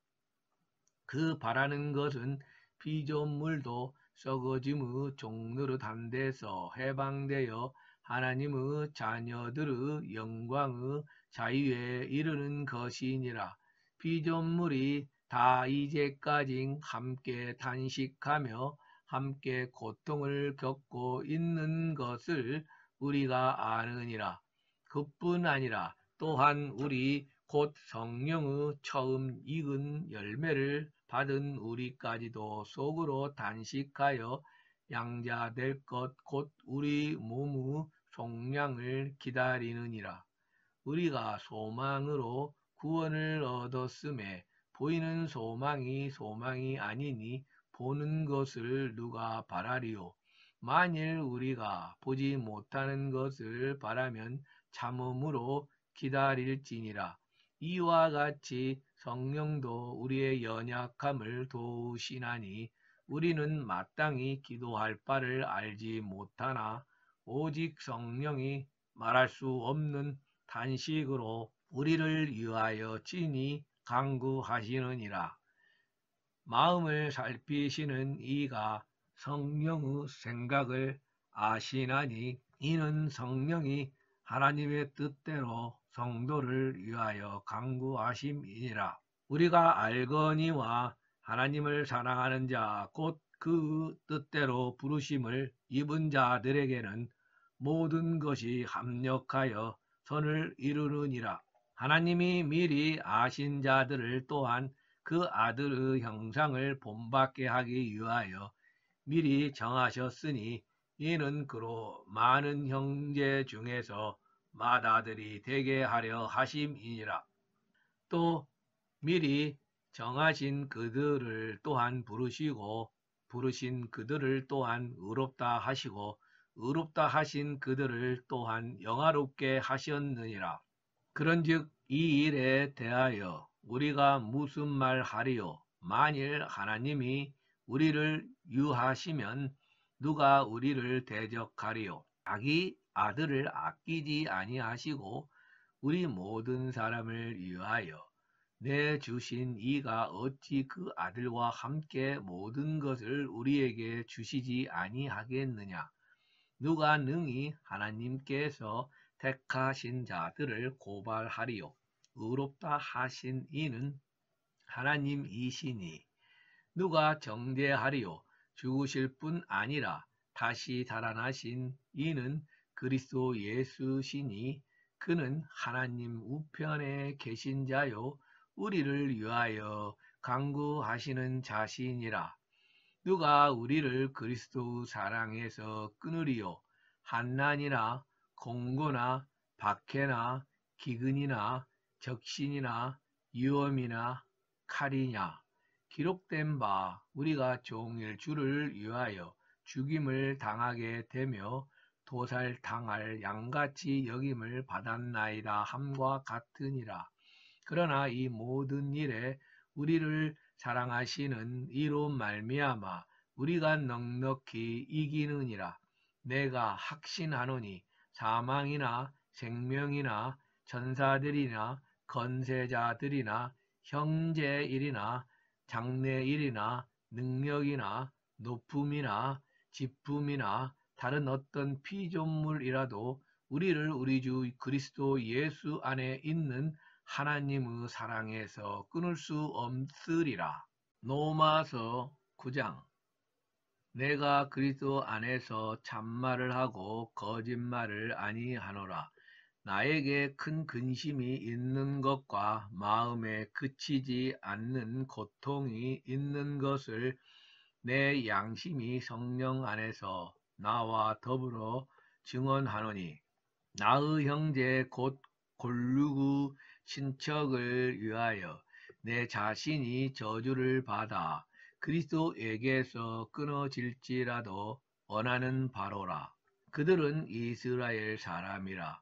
그 바라는 것은 피조물도 썩어짐의 종노릇한 데서 해방되어 하나님의 자녀들의 영광의 자유에 이르는 것이니라. 피조물이 다 이제까지 함께 탄식하며 함께 고통을 겪고 있는 것을 우리가 아느니라. 그뿐 아니라 또한 우리 곧 성령의 처음 익은 열매를 받은 우리까지도 속으로 단식하여 양자 될 것 곧 우리 몸의 속량을 기다리느니라. 우리가 소망으로 구원을 얻었음에 보이는 소망이 아니니 보는 것을 누가 바라리요. 만일 우리가 보지 못하는 것을 바라면 참음으로 기다릴지니라. 이와 같이 성령도 우리의 연약함을 도우시나니 우리는 마땅히 기도할 바를 알지 못하나 오직 성령이 말할 수 없는 탄식으로 우리를 위하여 친히 간구하시느니라. 마음을 살피시는 이가 성령의 생각을 아시나니 이는 성령이 하나님의 뜻대로 성도를 위하여 간구하심이니라. 우리가 알거니와 하나님을 사랑하는 자 곧 그 뜻대로 부르심을 입은 자들에게는 모든 것이 합력하여 선을 이루느니라. 하나님이 미리 아신 자들을 또한 그 아들의 형상을 본받게 하기 위하여 미리 정하셨으니 이는 그로 많은 형제 중에서 맏아들이 되게 하려 하심이니라. 또 미리 정하신 그들을 또한 부르시고 부르신 그들을 또한 의롭다 하시고 의롭다 하신 그들을 또한 영화롭게 하셨느니라. 그런즉 이 일에 대하여 우리가 무슨 말 하리요? 만일 하나님이 우리를 유하시면 누가 우리를 대적하리요? 자기 아들을 아끼지 아니하시고 우리 모든 사람을 위하여 내주신 이가 어찌 그 아들과 함께 모든 것을 우리에게 주시지 아니하겠느냐? 누가 능히 하나님께서 택하신 자들을 고발하리요? 의롭다 하신 이는 하나님이시니 누가 정죄하리요? 죽으실 뿐 아니라 다시 살아나신 이는 그리스도 예수시니 그는 하나님 우편에 계신 자요 우리를 위하여 간구하시는 자신이라. 누가 우리를 그리스도 사랑에서 끊으리요? 환난이나 공고나 박해나 기근이나 적신이나 위험이나 칼이냐? 기록된 바 우리가 종일 주를 위하여 죽임을 당하게 되며 도살당할 양같이 여김을 받았나이다 함과 같으니라. 그러나 이 모든 일에 우리를 사랑하시는 이로 말미암아 우리가 넉넉히 이기느니라. 내가 확신하노니 사망이나 생명이나 천사들이나 건세자들이나 형제일이나 장래일이나 능력이나 높음이나 지품이나 다른 어떤 피조물이라도 우리를 우리 주 그리스도 예수 안에 있는 하나님의 사랑에서 끊을 수 없으리라. 로마서 9장. 내가 그리스도 안에서 참말을 하고 거짓말을 아니하노라. 나에게 큰 근심이 있는 것과 마음에 그치지 않는 고통이 있는 것을 내 양심이 성령 안에서 나와 더불어 증언하노니, 나의 형제 곧 골루그 친척을 위하여 내 자신이 저주를 받아 그리스도에게서 끊어질지라도 원하는 바로라. 그들은 이스라엘 사람이라.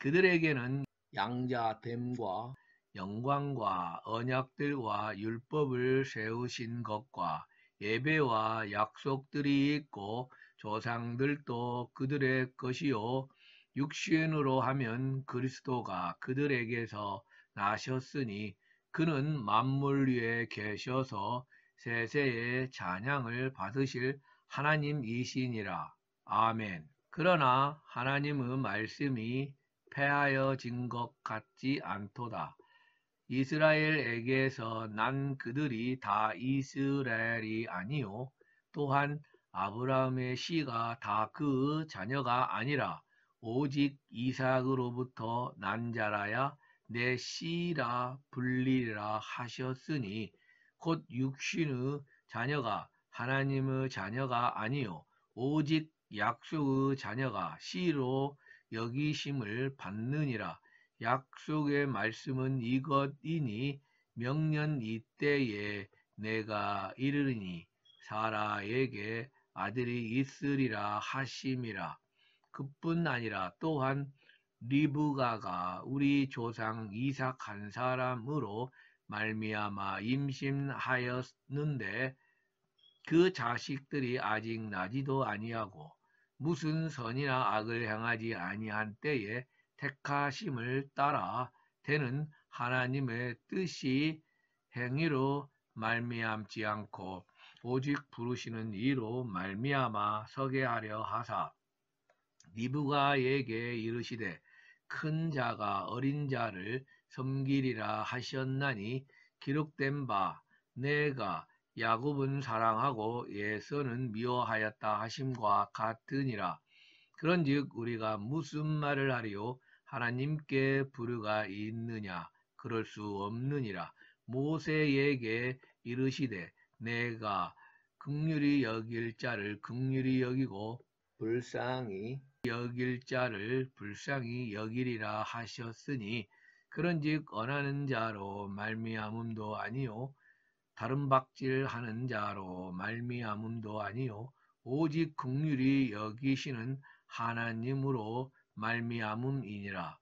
그들에게는 양자됨과 영광과 언약들과 율법을 세우신 것과 예배와 약속들이 있고 조상들도 그들의 것이요 육신으로 하면 그리스도가 그들에게서 나셨으니 그는 만물 위에 계셔서 세세의 찬양을 받으실 하나님이시니라. 아멘. 그러나 하나님의 말씀이 패하여진 것 같지 않도다. 이스라엘에게서 난 그들이 다 이스라엘이 아니요 또한 아브라함의 씨가 다 그 자녀가 아니라 오직 이삭으로부터 난 자라야 내 씨라 불리라 하셨으니 곧 육신의 자녀가 하나님의 자녀가 아니요 오직 약속의 자녀가 씨로 여기심을 받느니라. 약속의 말씀은 이것이니 명년 이때에 내가 이르리니 사라에게 아들이 있으리라 하심이라. 그뿐 아니라 또한 리브가가 우리 조상 이삭 한 사람으로 말미암아 임신하였는데 그 자식들이 아직 나지도 아니하고 무슨 선이나 악을 행하지 아니한 때에 택하심을 따라 되는 하나님의 뜻이 행위로 말미암지 않고 오직 부르시는 이로 말미암아 서게 하려 하사 리브가에게 이르시되 큰 자가 어린 자를 섬기리라 하셨나니 기록된 바 내가 야곱은 사랑하고 예서는 미워하였다 하심과 같으니라. 그런즉 우리가 무슨 말을 하리요? 하나님께 불의가 있느냐? 그럴 수 없느니라. 모세에게 이르시되 내가 긍휼히 여길 자를 긍휼히 여기고 불쌍히 여길 자를 불쌍히 여기리라 하셨으니 그런즉 언하는 자로 말미암음도 아니요 다른 박질하는 자로 말미암음도 아니요 오직 긍휼히 여기시는 하나님으로 말미암음이니라.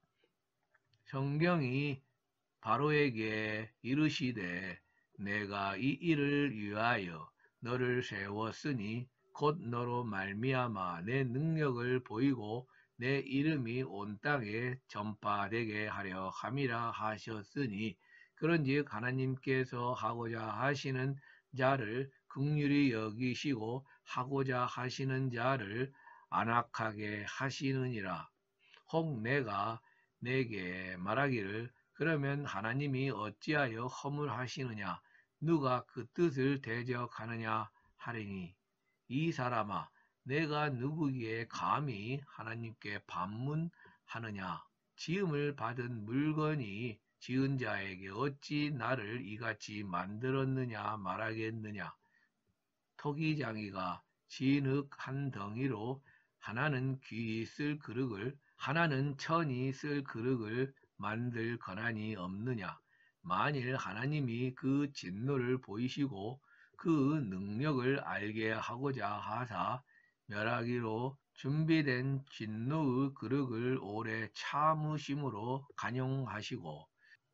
성경이 바로에게 이르시되 내가 이 일을 위하여 너를 세웠으니 곧 너로 말미암아 내 능력을 보이고 내 이름이 온 땅에 전파되게 하려 함이라 하셨으니 그런즉 하나님께서 하고자 하시는 자를 긍휼히 여기시고 하고자 하시는 자를 안악하게 하시느니라. 혹 내가 내게 말하기를 그러면 하나님이 어찌하여 허물하시느냐 누가 그 뜻을 대적하느냐 하리니 이 사람아 내가 누구기에 감히 하나님께 반문하느냐 지음을 받은 물건이 지은 자에게 어찌 나를 이같이 만들었느냐 말하겠느냐 토기장이가 진흙 한 덩이로 하나는 귀히 쓸 그릇을 하나는 천이 쓸 그릇을 만들 권한이 없느냐 만일 하나님이 그 진노를 보이시고 그 능력을 알게 하고자 하사 멸하기로 준비된 진노의 그릇을 오래 참으심으로 간용하시고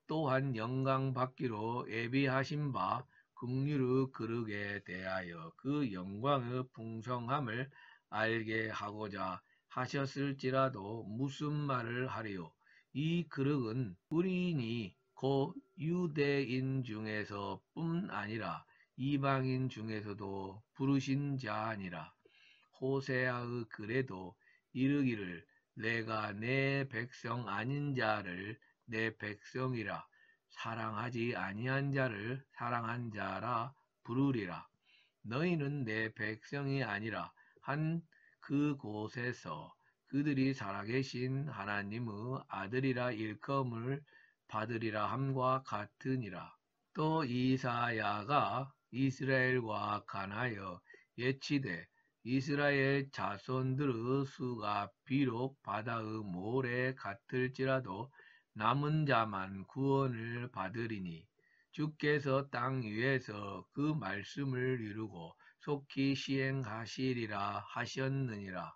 또한 영광 받기로 예비하신 바 긍휼의 그릇에 대하여 그 영광의 풍성함을 알게 하고자 하셨을지라도 무슨 말을 하리요 이 그릇은 우리인이 곧 유대인 중에서 뿐 아니라 이방인 중에서도 부르신 자 아니라 호세아의 글에도 이르기를 내가 내 백성 아닌 자를 내 백성이라 사랑하지 아니한 자를 사랑한 자라 부르리라. 너희는 내 백성이 아니라 한 그곳에서 그들이 살아계신 하나님의 아들이라 일컬음을 받으리라 함과 같으니라. 또 이사야가 이스라엘과 관하여 예치되 이스라엘 자손들의 수가 비록 바다의 모래 같을지라도 남은 자만 구원을 받으리니 주께서 땅 위에서 그 말씀을 이루고 속히 시행하시리라 하셨느니라.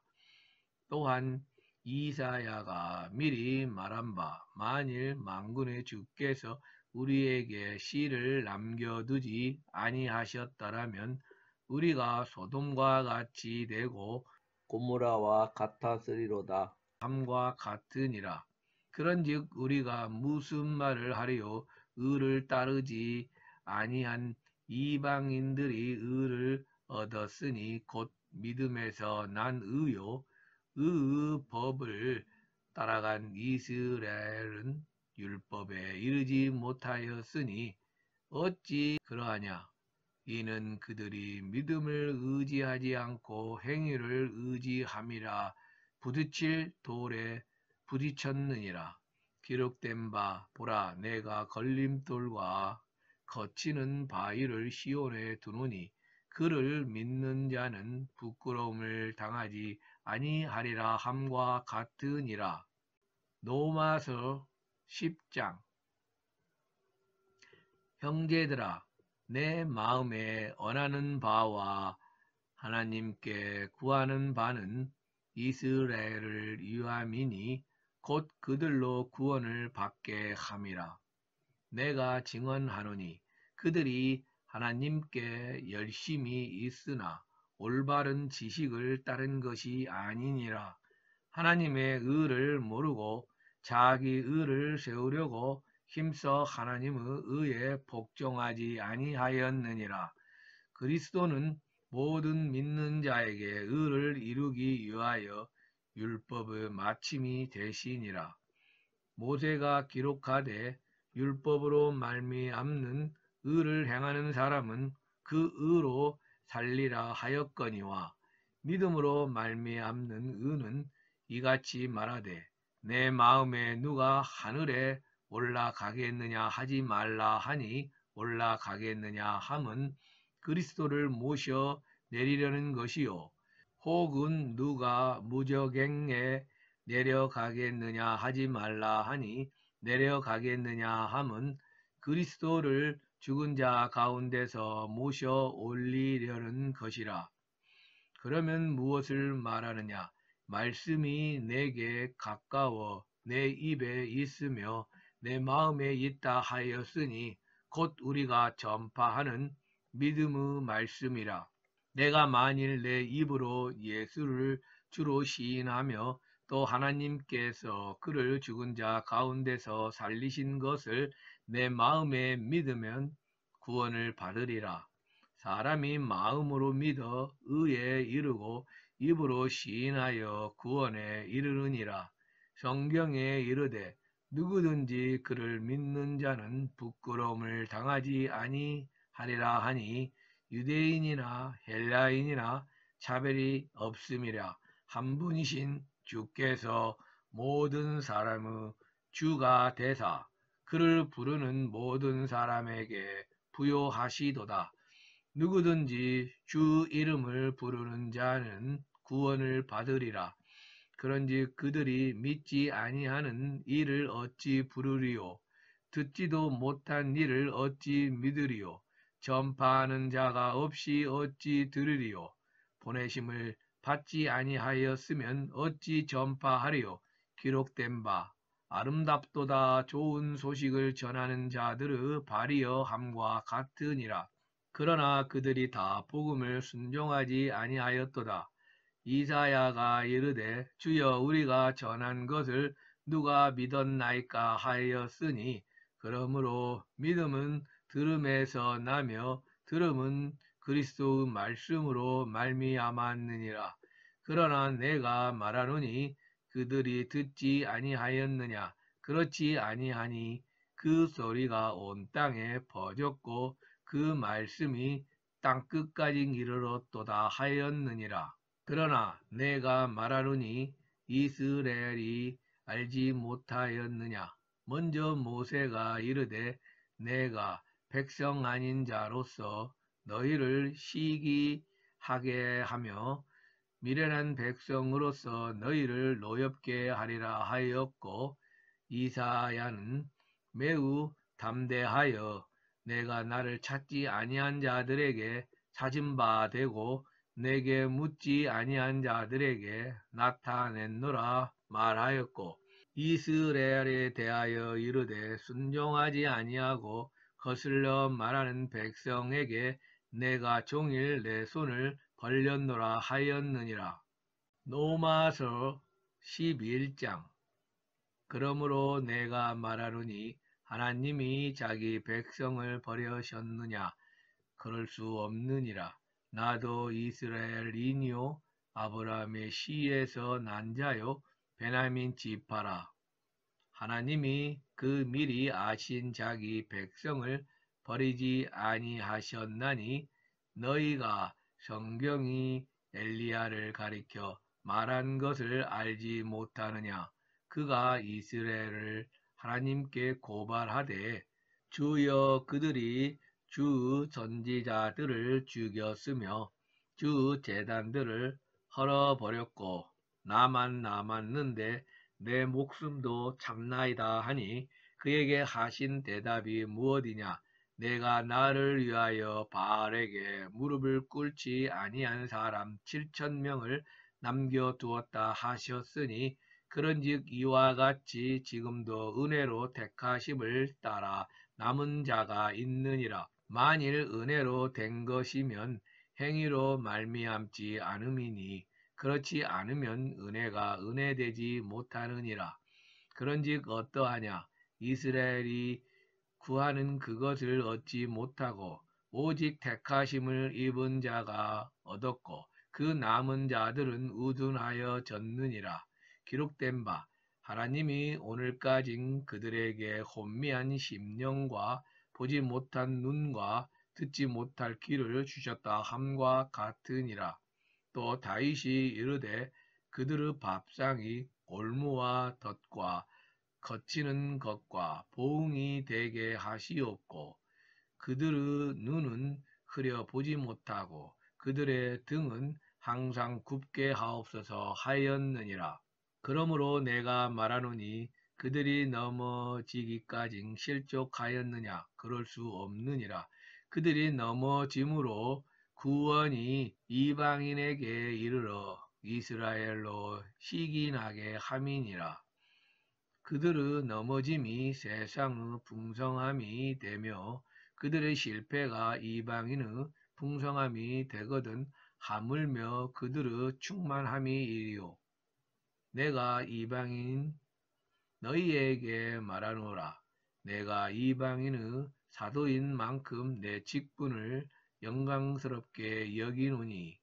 또한 이사야가 미리 말한 바 만일 만군의 주께서 우리에게 씨를 남겨두지 아니하셨더라면 우리가 소돔과 같이 되고 고모라와 같았으리로다 함과 같으니라. 그런즉 우리가 무슨 말을 하리요 의를 따르지 아니한 이방인들이 의를 얻었으니 곧 믿음에서 난 의요 의의 법을 따라간 이스라엘은 율법에 이르지 못하였으니 어찌 그러하냐 이는 그들이 믿음을 의지하지 않고 행위를 의지함이라 부딪힐 돌에 부딪혔느니라. 기록된 바 보라 내가 걸림돌과 거치는 바위를 시온에 두노니 그를 믿는 자는 부끄러움을 당하지 아니하리라 함과 같으니라. 로마서 10장 형제들아 내 마음에 원하는 바와 하나님께 구하는 바는 이스라엘을 위함이니 곧 그들로 구원을 받게 함이라. 내가 증언하노니 그들이 하나님께 열심히 있으나 올바른 지식을 따른 것이 아니니라. 하나님의 의를 모르고 자기 의를 세우려고 힘써 하나님의 의에 복종하지 아니하였느니라. 그리스도는 모든 믿는 자에게 의를 이루기 위하여 율법의 마침이 되시니라. 모세가 기록하되 율법으로 말미암는 의를 행하는 사람은 그 의로 살리라 하였거니와 믿음으로 말미암는 의는 이같이 말하되 내 마음에 누가 하늘에 올라가겠느냐 하지 말라 하니 올라가겠느냐 함은 그리스도를 모셔 내리려는 것이요 혹은 누가 무저갱에 내려가겠느냐 하지 말라 하니 내려가겠느냐 함은 그리스도를 죽은 자 가운데서 모셔 올리려는 것이라. 그러면 무엇을 말하느냐? 말씀이 내게 가까워 내 입에 있으며 내 마음에 있다 하였으니 곧 우리가 전파하는 믿음의 말씀이라. 내가 만일 내 입으로 예수를 주로 시인하며 또 하나님께서 그를 죽은 자 가운데서 살리신 것을 내 마음에 믿으면 구원을 받으리라. 사람이 마음으로 믿어 의에 이르고 입으로 시인하여 구원에 이르느니라. 성경에 이르되 누구든지 그를 믿는 자는 부끄러움을 당하지 아니하리라 하니 유대인이나 헬라인이나 차별이 없음이라. 한 분이신 주께서 모든 사람의 주가 되사 그를 부르는 모든 사람에게 부요하시도다. 누구든지 주 이름을 부르는 자는 구원을 받으리라. 그런즉 그들이 믿지 아니하는 이를 어찌 부르리요? 듣지도 못한 이를 어찌 믿으리요? 전파하는 자가 없이 어찌 들으리요? 보내심을 받지 아니하였으면 어찌 전파하리요? 기록된 바 아름답도다 좋은 소식을 전하는 자들의 발이여 함과 같으니라. 그러나 그들이 다 복음을 순종하지 아니하였도다. 이사야가 이르되 주여 우리가 전한 것을 누가 믿었나이까 하였으니 그러므로 믿음은 들음에서 나며 들음은 그리스도의 말씀으로 말미암았느니라. 그러나 내가 말하노니 그들이 듣지 아니하였느냐? 그렇지 아니하니 그 소리가 온 땅에 퍼졌고 그 말씀이 땅끝까지 이르렀도다 하였느니라. 그러나 내가 말하노니 이스라엘이 알지 못하였느냐? 먼저 모세가 이르되 내가 백성 아닌 자로서 너희를 시기하게 하며 미련한 백성으로서 너희를 노엽게 하리라 하였고 이사야는 매우 담대하여 내가 나를 찾지 아니한 자들에게 찾은 바 되고 내게 묻지 아니한 자들에게 나타냈노라 말하였고 이스라엘에 대하여 이르되 순종하지 아니하고 거슬러 말하는 백성에게 내가 종일 내 손을 벌렸노라 하였느니라. 로마서 11장. 그러므로 내가 말하노니 하나님이 자기 백성을 버리셨느냐? 그럴 수 없느니라. 나도 이스라엘인이요 아브라함의 씨에서 난 자요 베냐민 지파라. 하나님이 그 미리 아신 자기 백성을 버리지 아니하셨나니 너희가 성경이 엘리야를 가리켜 말한 것을 알지 못하느냐? 그가 이스라엘을 하나님께 고발하되 주여 그들이 주 선지자들을 죽였으며 주 제단들을 헐어버렸고 나만 남았는데 내 목숨도 참나이다 하니 그에게 하신 대답이 무엇이냐? 내가 나를 위하여 바알에게 무릎을 꿇지 아니한 사람 7,000명을 남겨두었다 하셨으니 그런즉 이와 같이 지금도 은혜로 택하심을 따라 남은 자가 있느니라. 만일 은혜로 된 것이면 행위로 말미암지 않음이니 그렇지 않으면 은혜가 은혜되지 못하느니라. 그런즉 어떠하냐? 이스라엘이 구하는 그것을 얻지 못하고 오직 택하심을 입은 자가 얻었고 그 남은 자들은 우둔하여 졌느니라. 기록된 바 하나님이 오늘까진 그들에게 혼미한 심령과 보지 못한 눈과 듣지 못할 귀를 주셨다 함과 같으니라. 또 다윗이 이르되 그들의 밥상이 올무와 덫과 거치는 것과 보응이 되게 하시옵고 그들의 눈은 흐려 보지 못하고 그들의 등은 항상 굽게 하옵소서 하였느니라. 그러므로 내가 말하노니 그들이 넘어지기까지 실족하였느냐? 그럴 수 없느니라. 그들이 넘어짐으로 구원이 이방인에게 이르러 이스라엘로 시기나게 함이니라. 그들의 넘어짐이 세상의 풍성함이 되며 그들의 실패가 이방인의 풍성함이 되거든 하물며 그들의 충만함이 이리요. 내가 이방인 너희에게 말하노라. 내가 이방인의 사도인 만큼 내 직분을 영광스럽게 여기노니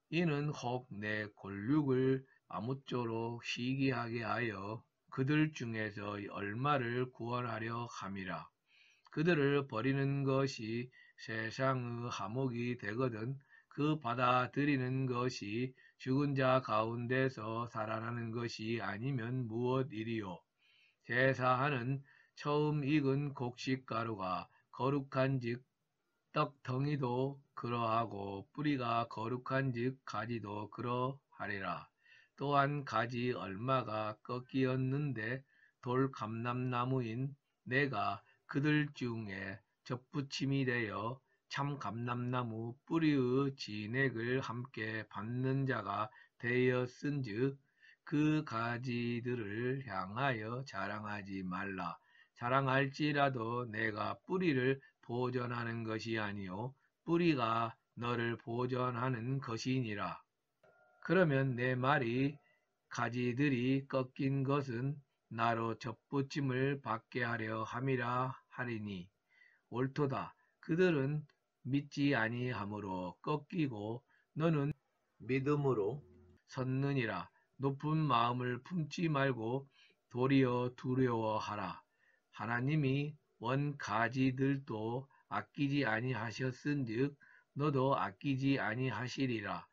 이는 혹 내 권력을 아무쪼록 시기하게 하여 그들 중에서 얼마를 구원하려 함이라. 그들을 버리는 것이 세상의 하목이 되거든 그 받아들이는 것이 죽은 자 가운데서 살아나는 것이 아니면 무엇이리요. 제사하는 처음 익은 곡식가루가 거룩한즉 떡덩이도 그러하고 뿌리가 거룩한즉 가지도 그러하리라. 또한 가지 얼마가 꺾이었는데 돌 감람나무인 내가 그들 중에 접붙임이 되어 참 감람나무 뿌리의 진액을 함께 받는 자가 되었은즉 그 가지들을 향하여 자랑하지 말라. 자랑할지라도 내가 뿌리를 보존하는 것이 아니요 뿌리가 너를 보존하는 것이니라. 그러면 내 말이 가지들이 꺾인 것은 나로 접붙임을 받게 하려 함이라 하리니 옳도다. 그들은 믿지 아니하므로 꺾이고 너는 믿음으로 섰느니라. 높은 마음을 품지 말고 도리어 두려워하라. 하나님이 원 가지들도 아끼지 아니하셨은즉 너도 아끼지 아니하시리라.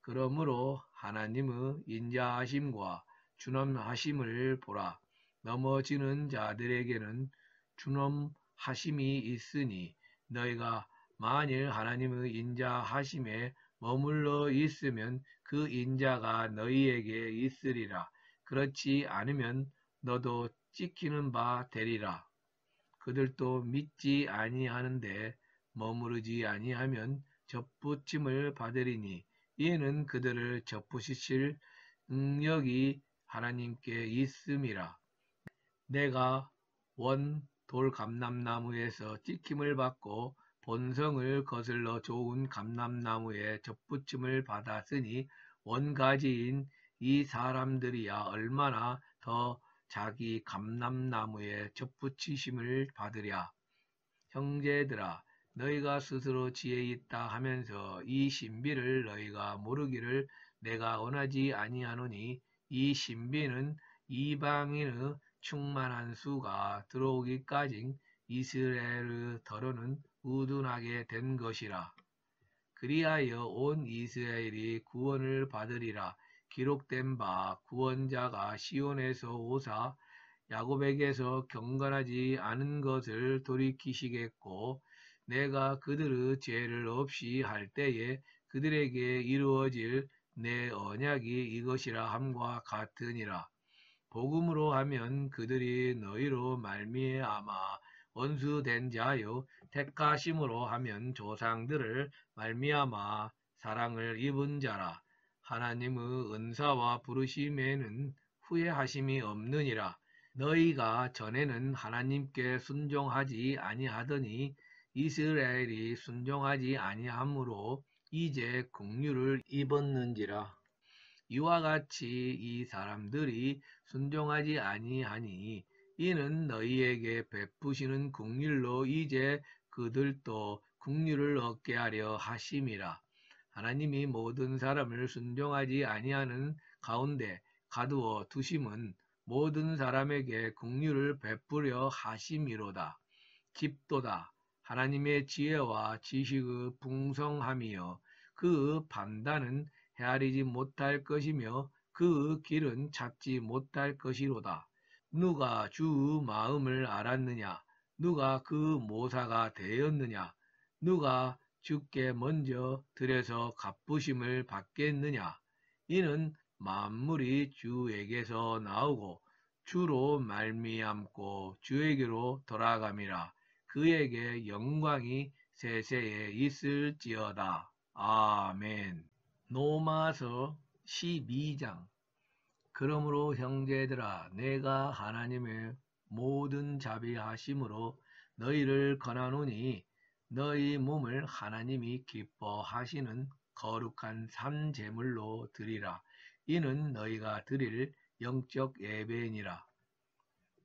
그러므로 하나님의 인자하심과 준엄하심을 보라. 넘어지는 자들에게는 준엄하심이 있으니 너희가 만일 하나님의 인자하심에 머물러 있으면 그 인자가 너희에게 있으리라. 그렇지 않으면 너도 찍히는 바 되리라. 그들도 믿지 아니하는데 머무르지 아니하면 접붙임을 받으리니 이는 그들을 접붙이실 능력이 하나님께 있음이라. 내가 원 돌감람나무에서 찍힘을 받고 본성을 거슬러 좋은 감람나무에 접붙임을 받았으니 원가지인 이 사람들이야 얼마나 더 자기 감람나무에 접붙이심을 받으랴. 형제들아, 너희가 스스로 지혜 있다 하면서 이 신비를 너희가 모르기를 내가 원하지 아니하노니 이 신비는 이방인의 충만한 수가 들어오기까지 이스라엘의 더러는 우둔하게 된 것이라. 그리하여 온 이스라엘이 구원을 받으리라. 기록된 바 구원자가 시온에서 오사 야곱에게서 경건하지 않은 것을 돌이키시겠고 내가 그들의 죄를 없이 할 때에 그들에게 이루어질 내 언약이 이것이라 함과 같으니라. 복음으로 하면 그들이 너희로 말미암아 원수된 자요 택하심으로 하면 조상들을 말미암아 사랑을 입은 자라. 하나님의 은사와 부르심에는 후회하심이 없느니라. 너희가 전에는 하나님께 순종하지 아니하더니 이스라엘이 순종하지 아니하므로 이제 긍휼을 입었는지라. 이와 같이 이 사람들이 순종하지 아니하니 이는 너희에게 베푸시는 긍휼로 이제 그들도 긍휼을 얻게 하려 하심이라. 하나님이 모든 사람을 순종하지 아니하는 가운데 가두어 두심은 모든 사람에게 긍휼을 베푸려 하심이로다. 깊도다. 하나님의 지혜와 지식의 풍성함이여 그 판단은 헤아리지 못할 것이며 그 길은 찾지 못할 것이로다. 누가 주 마음을 알았느냐? 누가 그 모사가 되었느냐? 누가 주께 먼저 드려서 갚으심을 받겠느냐? 이는 만물이 주에게서 나오고 주로 말미암고 주에게로 돌아감이라. 그에게 영광이 세세에 있을지어다. 아멘. 로마서 12장. 그러므로 형제들아, 내가 하나님의 모든 자비하심으로 너희를 권하노니 너희 몸을 하나님이 기뻐하시는 거룩한 산 제물로 드리라. 이는 너희가 드릴 영적 예배니라.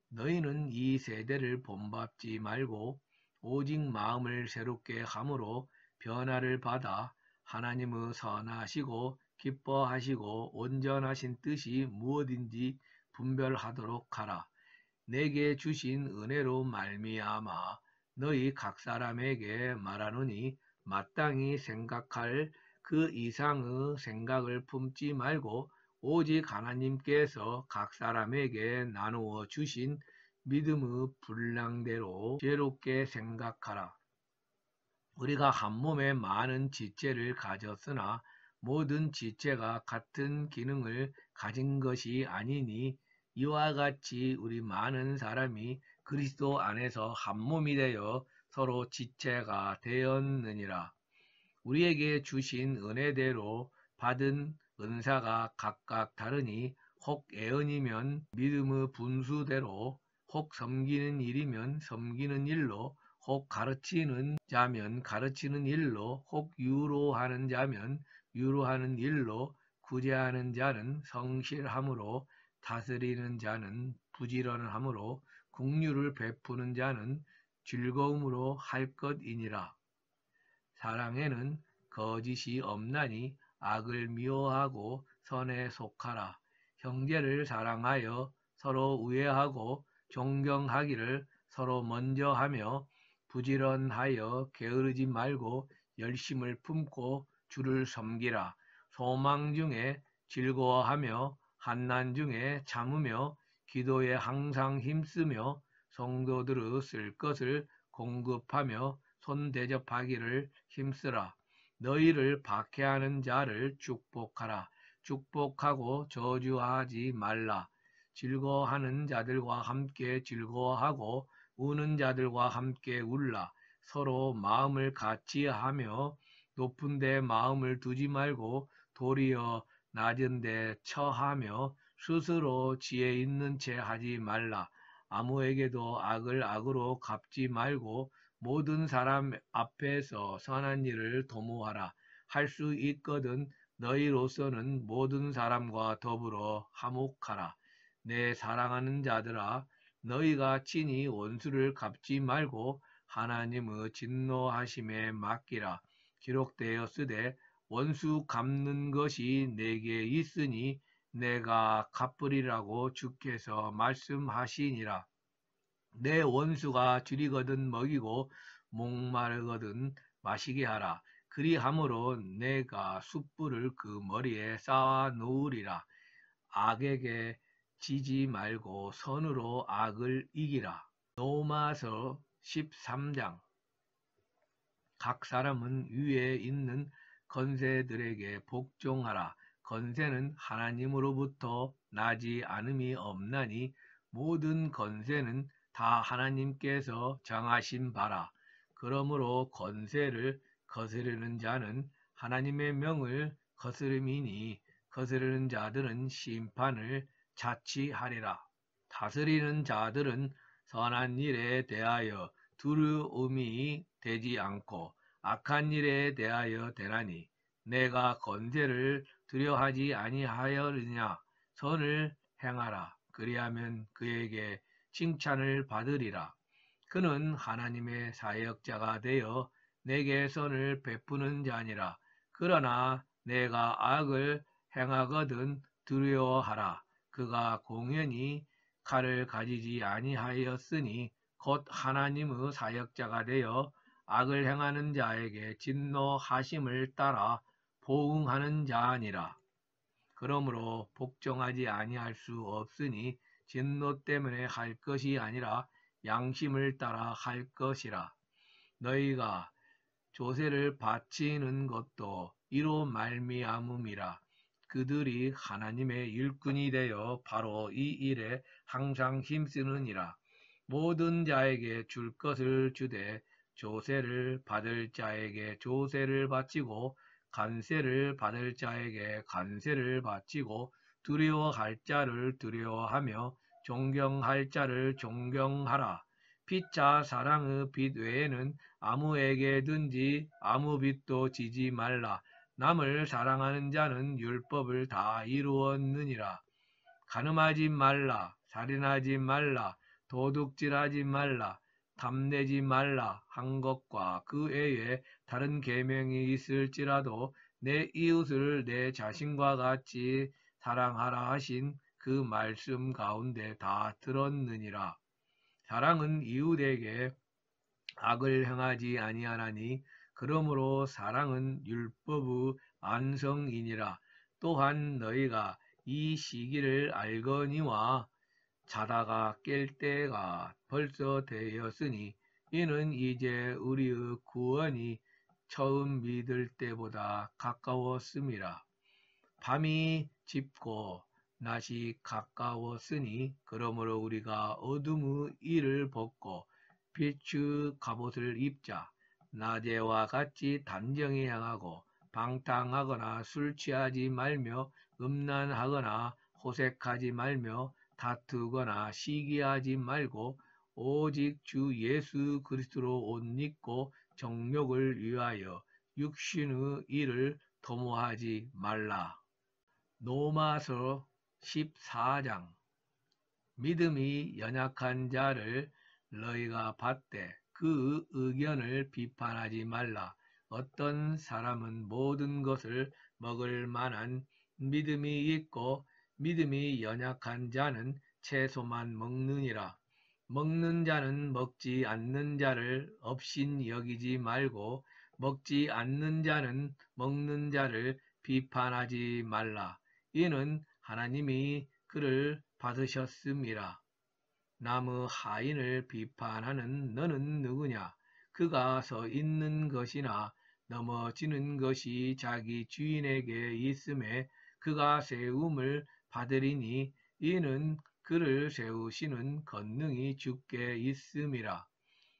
너희는 이 세대를 본받지 말고 오직 마음을 새롭게 함으로 변화를 받아 하나님의 선하시고 기뻐하시고 온전하신 뜻이 무엇인지 분별하도록 하라. 내게 주신 은혜로 말미암아 너희 각 사람에게 말하노니 마땅히 생각할 그 이상의 생각을 품지 말고 오직 하나님께서 각 사람에게 나누어 주신 믿음의 분량대로 지혜롭게 생각하라. 우리가 한 몸에 많은 지체를 가졌으나 모든 지체가 같은 기능을 가진 것이 아니니 이와 같이 우리 많은 사람이 그리스도 안에서 한 몸이 되어 서로 지체가 되었느니라. 우리에게 주신 은혜대로 받은 은사가 각각 다르니 혹 예언이면 믿음의 분수대로, 혹 섬기는 일이면 섬기는 일로, 혹 가르치는 자면 가르치는 일로, 혹 유로하는 자면 유로하는 일로, 구제하는 자는 성실함으로, 다스리는 자는 부지런함으로, 긍휼을 베푸는 자는 즐거움으로 할 것이니라. 사랑에는 거짓이 없나니 악을 미워하고 선에 속하라. 형제를 사랑하여 서로 우애하고 존경하기를 서로 먼저 하며 부지런하여 게으르지 말고 열심을 품고 주를 섬기라. 소망 중에 즐거워하며 환난 중에 참으며 기도에 항상 힘쓰며 성도들의 쓸 것을 공급하며 손 대접하기를 힘쓰라. 너희를 박해하는 자를 축복하라. 축복하고 저주하지 말라. 즐거워하는 자들과 함께 즐거워하고 우는 자들과 함께 울라. 서로 마음을 같이 하며 높은 데 마음을 두지 말고 도리어 낮은 데 처하며 스스로 지혜 있는 채 하지 말라. 아무에게도 악을 악으로 갚지 말고 모든 사람 앞에서 선한 일을 도모하라. 할 수 있거든 너희로서는 모든 사람과 더불어 화목하라. 내 사랑하는 자들아, 너희가 친히 원수를 갚지 말고 하나님의 진노하심에 맡기라. 기록되었으되 원수 갚는 것이 내게 있으니 내가 갚으리라고 주께서 말씀하시니라. 내 원수가 줄이거든 먹이고 목마르거든 마시게 하라. 그리함으로 내가 숯불을 그 머리에 쌓아 놓으리라. 악에게 지지 말고 선으로 악을 이기라. 로마서 13장. 각 사람은 위에 있는 권세들에게 복종하라. 권세는 하나님으로부터 나지 않음이 없나니 모든 권세는 다 하나님께서 정하신 바라. 그러므로 권세를 거스르는 자는 하나님의 명을 거스름이니 거스르는 자들은 심판을 자취하리라. 다스리는 자들은 선한 일에 대하여 두려움이 되지 않고 악한 일에 대하여 되나니 내가 권세를 두려워하지 아니하였느냐. 선을 행하라. 그리하면 그에게 칭찬을 받으리라. 그는 하나님의 사역자가 되어 내게 선을 베푸는 자니라. 그러나 내가 악을 행하거든 두려워하라. 그가 공연히 칼을 가지지 아니하였으니 곧 하나님의 사역자가 되어 악을 행하는 자에게 진노하심을 따라 보응하는 자니라. 그러므로 복종하지 아니할 수 없으니 진노 때문에 할 것이 아니라 양심을 따라 할 것이라. 너희가 조세를 바치는 것도 이로 말미암음이라. 그들이 하나님의 일꾼이 되어 바로 이 일에 항상 힘쓰느니라. 모든 자에게 줄 것을 주되 조세를 받을 자에게 조세를 바치고 관세를 받을 자에게 관세를 바치고 두려워할 자를 두려워하며 존경할 자를 존경하라. 피차 사랑의 빚 외에는 아무에게든지 아무 빚도 지지 말라. 남을 사랑하는 자는 율법을 다 이루었느니라. 간음하지 말라, 살인하지 말라, 도둑질하지 말라, 탐내지 말라 한 것과 그 외에 다른 계명이 있을지라도 내 이웃을 내 자신과 같이 사랑하라 하신 그 말씀 가운데 다 들었느니라. 사랑은 이웃에게 악을 행하지 아니하나니 그러므로 사랑은 율법의 완성이니라. 또한 너희가 이 시기를 알거니와 자다가 깰 때가 벌써 되었으니 이는 이제 우리의 구원이 처음 믿을 때보다 가까웠음이라. 밤이 짙고 낮이 가까웠으니 그러므로 우리가 어둠의 일을 벗고 빛의 갑옷을 입자. 낮에와 같이 단정히 행하고 방탕하거나 술 취하지 말며 음란하거나 호색하지 말며 다투거나 시기하지 말고 오직 주 예수 그리스도로 옷 입고 정욕을 위하여 육신의 일을 도모하지 말라. 로마서 14장. 믿음이 연약한 자를 너희가 받되 그 의견을 비판하지 말라. 어떤 사람은 모든 것을 먹을 만한 믿음이 있고 믿음이 연약한 자는 채소만 먹느니라. 먹는 자는 먹지 않는 자를 업신 여기지 말고 먹지 않는 자는 먹는 자를 비판하지 말라. 이는 하나님이 그를 받으셨음이라. 남의 하인을 비판하는 너는 누구냐? 그가 서 있는 것이나 넘어지는 것이 자기 주인에게 있음에 그가 세움을 받으리니 이는 그를 세우시는 권능이 주께 있음이라.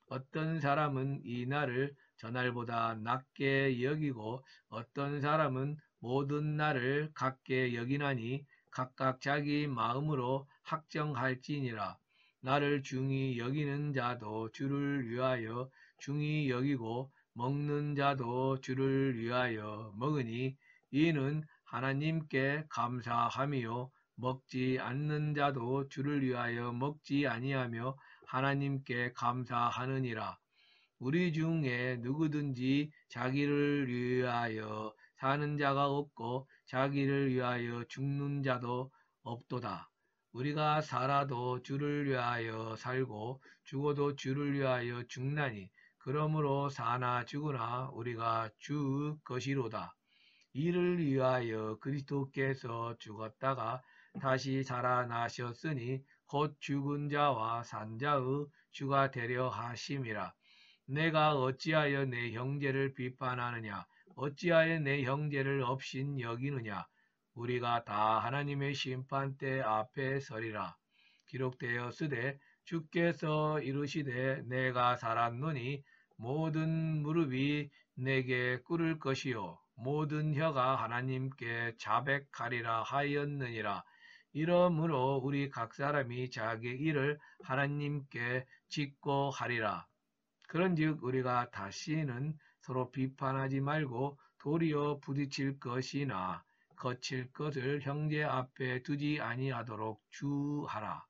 어떤 사람은 이 날을 저날보다 낮게 여기고 어떤 사람은 모든 날을 같게 여기나니 각각 자기 마음으로 확정할지니라. 나를 중히 여기는 자도 주를 위하여 중히 여기고 먹는 자도 주를 위하여 먹으니 이는 하나님께 감사함이요 먹지 않는 자도 주를 위하여 먹지 아니하며 하나님께 감사하느니라. 우리 중에 누구든지 자기를 위하여 사는 자가 없고 자기를 위하여 죽는 자도 없도다. 우리가 살아도 주를 위하여 살고 죽어도 주를 위하여 죽나니 그러므로 사나 죽으나 우리가 주 것이로다. 이를 위하여 그리스도께서 죽었다가 다시 살아나셨으니 곧 죽은 자와 산 자의 주가 되려 하심이라. 내가 어찌하여 내 형제를 비판하느냐? 어찌하여 내 형제를 업신 여기느냐? 우리가 다 하나님의 심판대 앞에 서리라. 기록되었으되 주께서 이르시되 내가 살았노니 모든 무릎이 내게 꿇을 것이요 모든 혀가 하나님께 자백하리라 하였느니라. 이러므로 우리 각 사람이 자기 일을 하나님께 짓고 하리라. 그런즉 우리가 다시는 서로 비판하지 말고 도리어 부딪힐 것이나 거칠 것을 형제 앞에 두지 아니하도록 주하라.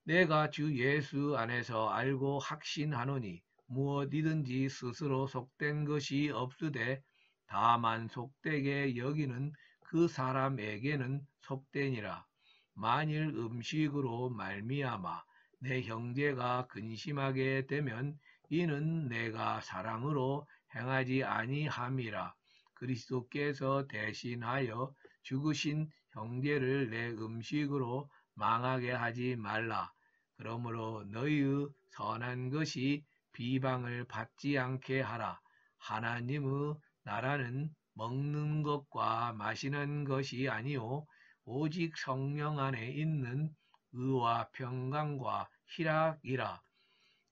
내가 주 예수 안에서 알고 확신하노니 무엇이든지 스스로 속된 것이 없으되 다만 속되게 여기는 그 사람에게는 속되니라. 만일 음식으로 말미암아 내 형제가 근심하게 되면 이는 내가 사랑으로 행하지 아니함이라. 그리스도께서 대신하여 죽으신 형제를 내 음식으로 망하게 하지 말라. 그러므로 너희의 선한 것이 비방을 받지 않게 하라. 하나님의 나라는 먹는 것과 마시는 것이 아니요 오직 성령 안에 있는 의와 평강과 희락이라.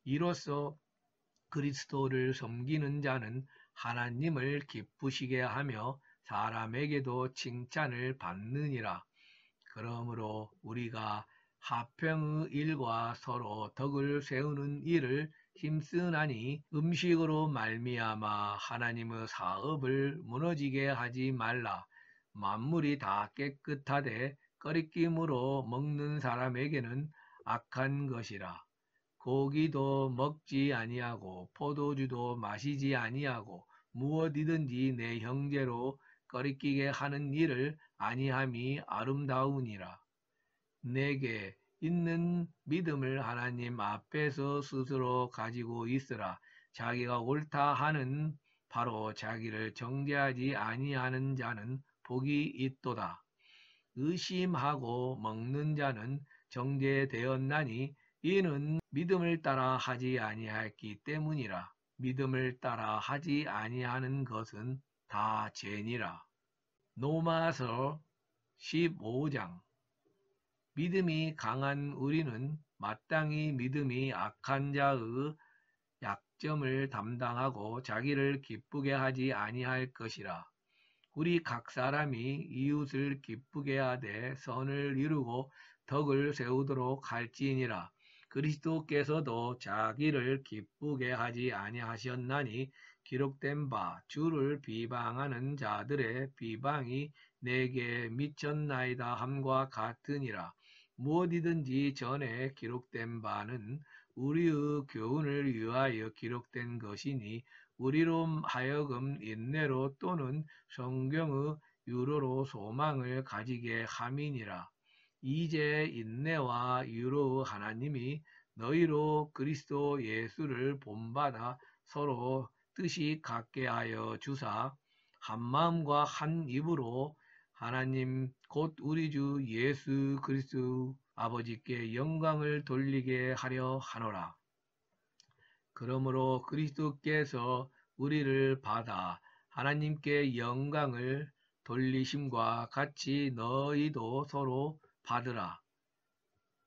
이로써 그리스도를 섬기는 자는 하나님을 기쁘시게 하며 사람에게도 칭찬을 받느니라. 그러므로 우리가 화평의 일과 서로 덕을 세우는 일을 힘쓰나니 음식으로 말미암아 하나님의 사업을 무너지게 하지 말라. 만물이 다 깨끗하되 거리낌으로 먹는 사람에게는 악한 것이라. 고기도 먹지 아니하고 포도주도 마시지 아니하고 무엇이든지 내 형제로 거리끼게 하는 일을 아니함이 아름다우니라. 내게 있는 믿음을 하나님 앞에서 스스로 가지고 있으라. 자기가 옳다 하는 바로 자기를 정죄하지 아니하는 자는 복이 있도다. 의심하고 먹는 자는 정죄되었나니 이는 믿음을 따라 하지 아니하였기 때문이라. 믿음을 따라 하지 아니하는 것은 다 죄니라. 로마서 15장. 믿음이 강한 우리는 마땅히 믿음이 악한 자의 약점을 담당하고 자기를 기쁘게 하지 아니할 것이라. 우리 각 사람이 이웃을 기쁘게 하되 선을 이루고 덕을 세우도록 할지니라. 그리스도께서도 자기를 기쁘게 하지 아니하셨나니 기록된 바 주를 비방하는 자들의 비방이 내게 미쳤나이다 함과 같으니라. 무엇이든지 전에 기록된 바는 우리의 교훈을 위하여 기록된 것이니 우리로 하여금 인내로 또는 성경의 유로로 소망을 가지게 함이니라. 이제 인내와 유로 하나님이 너희로 그리스도 예수를 본받아 서로 뜻이 같게 하여 주사 한 마음과 한 입으로 하나님 곧 우리 주 예수 그리스도 아버지께 영광을 돌리게 하려 하노라. 그러므로 그리스도께서 우리를 받아 하나님께 영광을 돌리심과 같이 너희도 서로 받으라.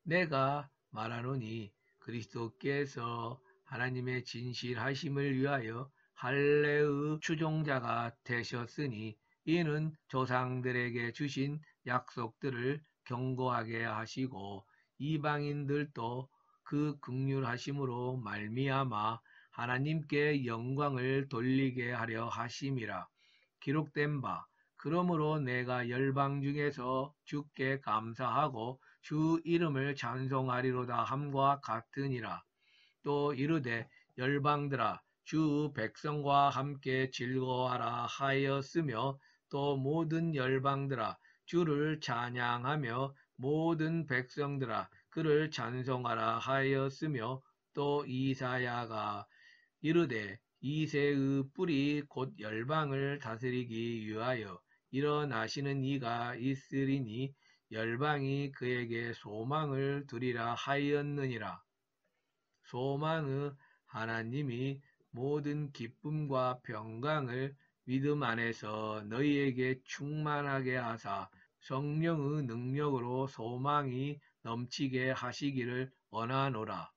내가 말하노니 그리스도께서 하나님의 진실하심을 위하여 할례의 추종자가 되셨으니 이는 조상들에게 주신 약속들을 경고하게 하시고 이방인들도 그 긍휼하심으로 말미암아 하나님께 영광을 돌리게 하려 하심이라. 기록된 바 그러므로 내가 열방 중에서 주께 감사하고 주 이름을 찬송하리로다 함과 같으니라. 또 이르되 열방들아 주 백성과 함께 즐거워하라 하였으며 또 모든 열방들아 주를 찬양하며 모든 백성들아 그를 찬송하라 하였으며 또 이사야가 이르되 이새의 뿔이 곧 열방을 다스리기 위하여 일어나시는 이가 있으리니 열방이 그에게 소망을 두리라 하였느니라. 소망의 하나님이 모든 기쁨과 평강을 믿음 안에서 너희에게 충만하게 하사 성령의 능력으로 소망이 넘치게 하시기를 원하노라.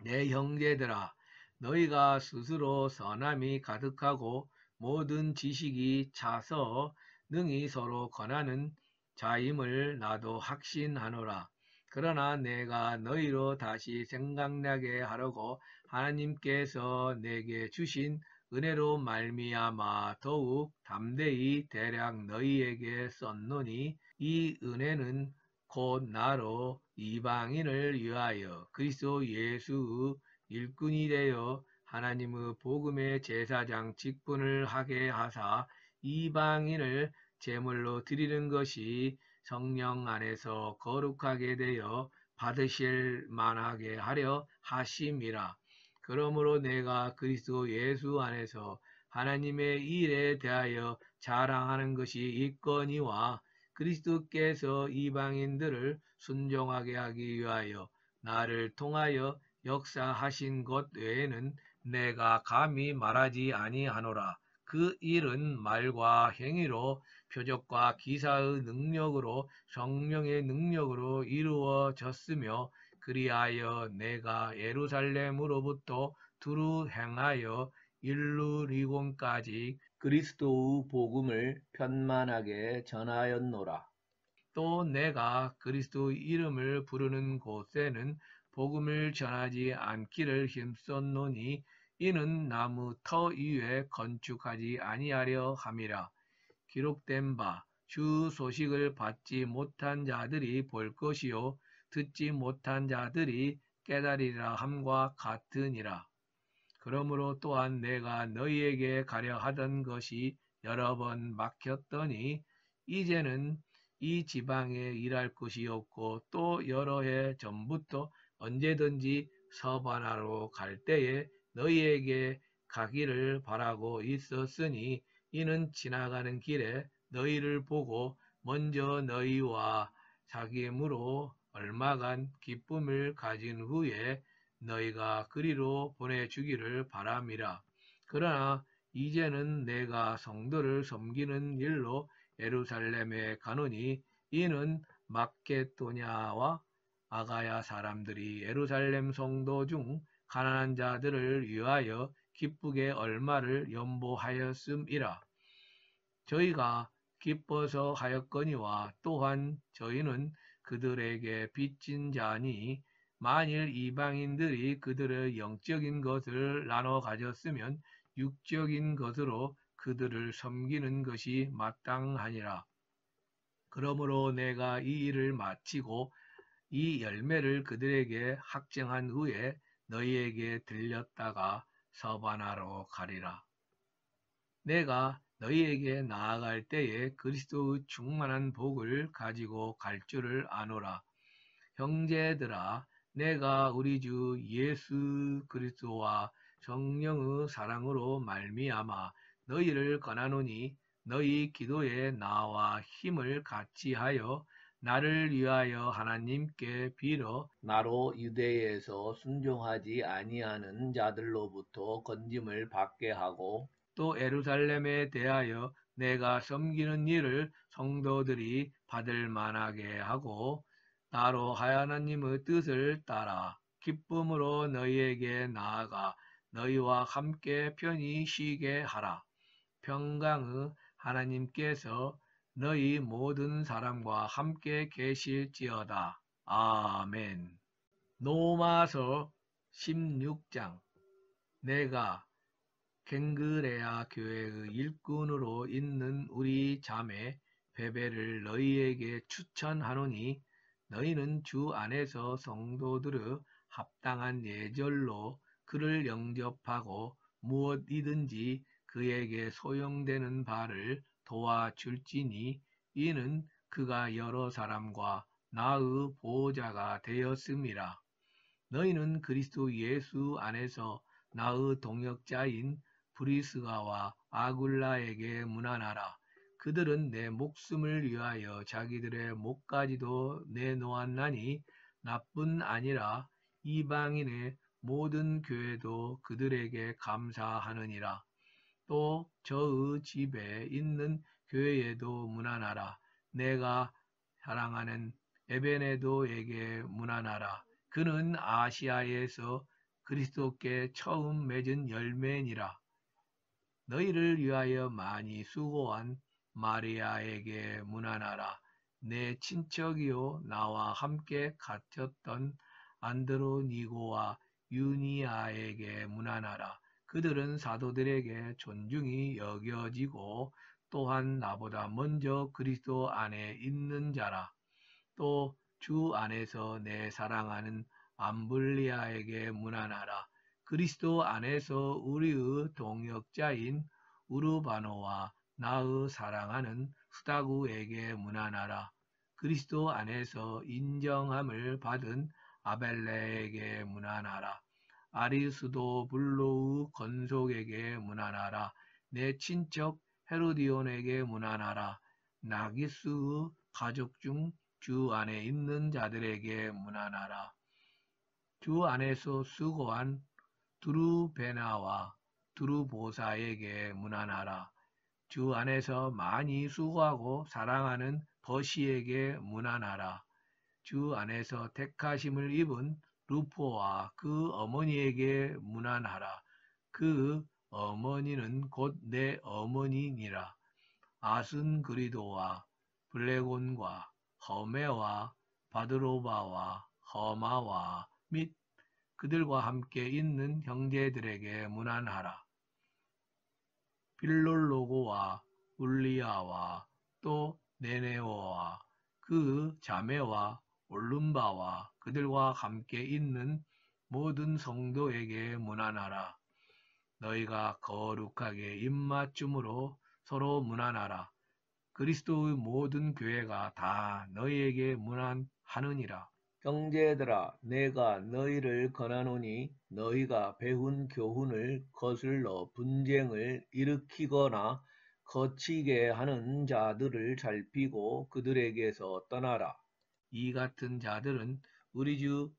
내 형제들아 너희가 스스로 선함이 가득하고 모든 지식이 차서 능히 서로 권하는 자임을 나도 확신하노라. 그러나 내가 너희로 다시 생각나게 하려고 하나님께서 내게 주신 은혜로 말미암아 더욱 담대히 대략 너희에게 썼노니 이 은혜는 곧 나로 이방인을 위하여 그리스도 예수의 일꾼이 되어 하나님의 복음의 제사장 직분을 하게 하사 이방인을 제물로 드리는 것이 성령 안에서 거룩하게 되어 받으실 만하게 하려 하심이라. 그러므로 내가 그리스도 예수 안에서 하나님의 일에 대하여 자랑하는 것이 있거니와 그리스도께서 이방인들을 순종하게 하기 위하여 나를 통하여 역사하신 것 외에는 내가 감히 말하지 아니하노라. 그 일은 말과 행위로 표적과 기사의 능력으로 성령의 능력으로 이루어졌으며 그리하여 내가 예루살렘으로부터 두루 행하여 일루리곤까지 그리스도의 복음을 편만하게 전하였노라. 또 내가 그리스도의 이름을 부르는 곳에는 복음을 전하지 않기를 힘썼노니 이는 나무 터 위에 건축하지 아니하려 함이라. 기록된 바 주 소식을 받지 못한 자들이 볼 것이요 듣지 못한 자들이 깨달으리라 함과 같으니라. 그러므로 또한 내가 너희에게 가려 하던 것이 여러 번 막혔더니 이제는 이 지방에 일할 곳이 없고 또 여러 해 전부터 언제든지 서바나로 갈 때에 너희에게 가기를 바라고 있었으니 이는 지나가는 길에 너희를 보고 먼저 너희와 사귐으로 얼마간 기쁨을 가진 후에 너희가 그리로 보내주기를 바람이라. 그러나 이제는 내가 성도를 섬기는 일로 예루살렘에 가노니 이는 마케도냐와 아가야 사람들이 예루살렘 성도 중 가난한 자들을 위하여 기쁘게 얼마를 연보하였음이라. 저희가 기뻐서 하였거니와 또한 저희는 그들에게 빚진 자니 만일 이방인들이 그들의 영적인 것을 나눠 가졌으면 육적인 것으로 그들을 섬기는 것이 마땅하니라. 그러므로 내가 이 일을 마치고 이 열매를 그들에게 확정한 후에 너희에게 들렸다가 서바나로 가리라. 내가 너희에게 나아갈 때에 그리스도의 충만한 복을 가지고 갈 줄을 아노라. 형제들아, 내가 우리 주 예수 그리스도와 성령의 사랑으로 말미암아 너희를 권하노니 너희 기도에 나와 힘을 같이 하여 나를 위하여 하나님께 빌어 나로 유대에서 순종하지 아니하는 자들로부터 건짐을 받게 하고 또 예루살렘에 대하여 내가 섬기는 일을 성도들이 받을 만하게 하고 나로 하나님의 뜻을 따라 기쁨으로 너희에게 나아가 너희와 함께 편히 쉬게 하라. 평강의 하나님께서 너희 모든 사람과 함께 계실지어다. 아멘. 로마서 16장. 내가 ken그레아 교회의 일꾼으로 있는 우리 자매 베베를 너희에게 추천하노니 너희는 주 안에서 성도들의 합당한 예절로 그를 영접하고 무엇이든지 그에게 소용되는 바를 도와줄지니 이는 그가 여러 사람과 나의 보호자가 되었음이라. 너희는 그리스도 예수 안에서 나의 동역자인 브리스가와 아굴라에게 문안하라. 그들은 내 목숨을 위하여 자기들의 목까지도 내놓았나니 나뿐 아니라 이방인의 모든 교회도 그들에게 감사하느니라. 또 저의 집에 있는 교회에도 문안하라. 내가 사랑하는 에베네도에게 문안하라. 그는 아시아에서 그리스도께 처음 맺은 열매니라. 너희를 위하여 많이 수고한 마리아에게 문안하라. 내 친척이요 나와 함께 갇혔던 안드로니고와 유니아에게 문안하라. 그들은 사도들에게 존중이 여겨지고 또한 나보다 먼저 그리스도 안에 있는 자라. 또 주 안에서 내 사랑하는 암블리아에게 문안하라. 그리스도 안에서 우리의 동역자인 우르바노와 나의 사랑하는 스다구에게 문안하라. 그리스도 안에서 인정함을 받은 아벨레에게 문안하라. 아리스도블로의 건속에게 문안하라. 내 친척 헤로디온에게 문안하라. 나기스의 가족 중 주 안에 있는 자들에게 문안하라. 주 안에서 수고한 두루베나와 두루보사에게 문안하라. 주 안에서 많이 수고하고 사랑하는 버시에게 문안하라. 주 안에서 택하심을 입은 루포와 그 어머니에게 문안하라. 그 어머니는 곧 내 어머니니라. 아순그리도와 블레곤과 허메와 바드로바와 허마와 및 그들과 함께 있는 형제들에게 문안하라. 빌롤로고와 울리아와 또 네네오와 그 자매와 올lum바와 그들과 함께 있는 모든 성도에게 문안하라. 너희가 거룩하게 입맞춤으로 서로 문안하라. 그리스도의 모든 교회가 다 너희에게 문안하느니라. 형제들아, 내가 너희를 권하노니 너희가 배운 교훈을 거슬러 분쟁을 일으키거나 거치게 하는 자들을 살피고 그들에게서 떠나라. 이 같은 자들은 우리 주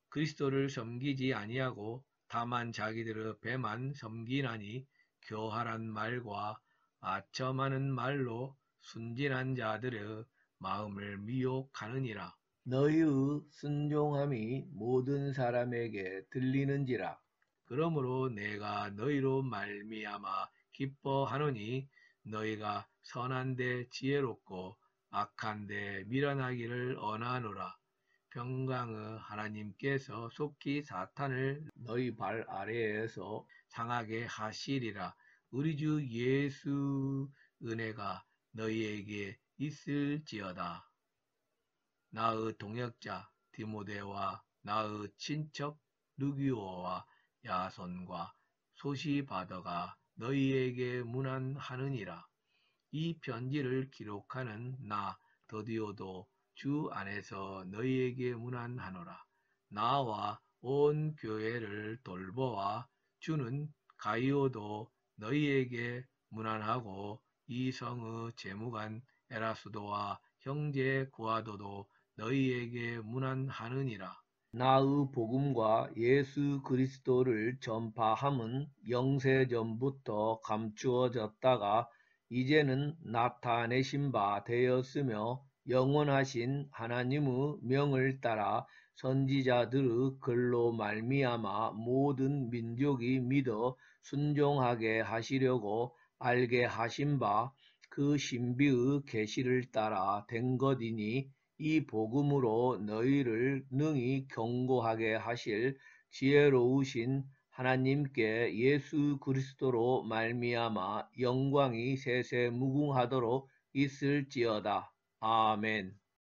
그리스도를 섬기지 아니하고 다만 자기들의 배만 섬기나니 교활한 말과 아첨하는 말로 순진한 자들의 마음을 미혹하느니라. 너희의 순종함이 모든 사람에게 들리는지라. 그러므로 내가 너희로 말미암아 기뻐하노니 너희가 선한데 지혜롭고 악한데 미련하기를 원하노라. 평강의 하나님께서 속히 사탄을 너희 발 아래에서 상하게 하시리라. 우리 주 예수 은혜가 너희에게 있을지어다. 나의 동역자 디모데와 나의 친척 루기오와 야손과 소시바더가 너희에게 문안하느니라. 이 편지를 기록하는 나 더디오도 주 안에서 너희에게 문안하노라. 나와 온 교회를 돌보아 주는 가이오도 너희에게 문안하고 이 성의 재무관 에라수도와 형제 고아도도 너희에게 문안하느니라. 나의 복음과 예수 그리스도를 전파함은 영세전부터 감추어졌다가 이제는 나타내신 바 되었으며 영원하신 하나님의 명을 따라 선지자들의 글로 말미암아 모든 민족이 믿어 순종하게 하시려고 알게 하신 바 그 신비의 계시를 따라 된 것이니 이 복음으로 너희를 능히 경고하게 하실 지혜로우신 하나님께 예수 그리스도로 말미암아 영광이 세세 무궁하도록 있을지어다. 아멘.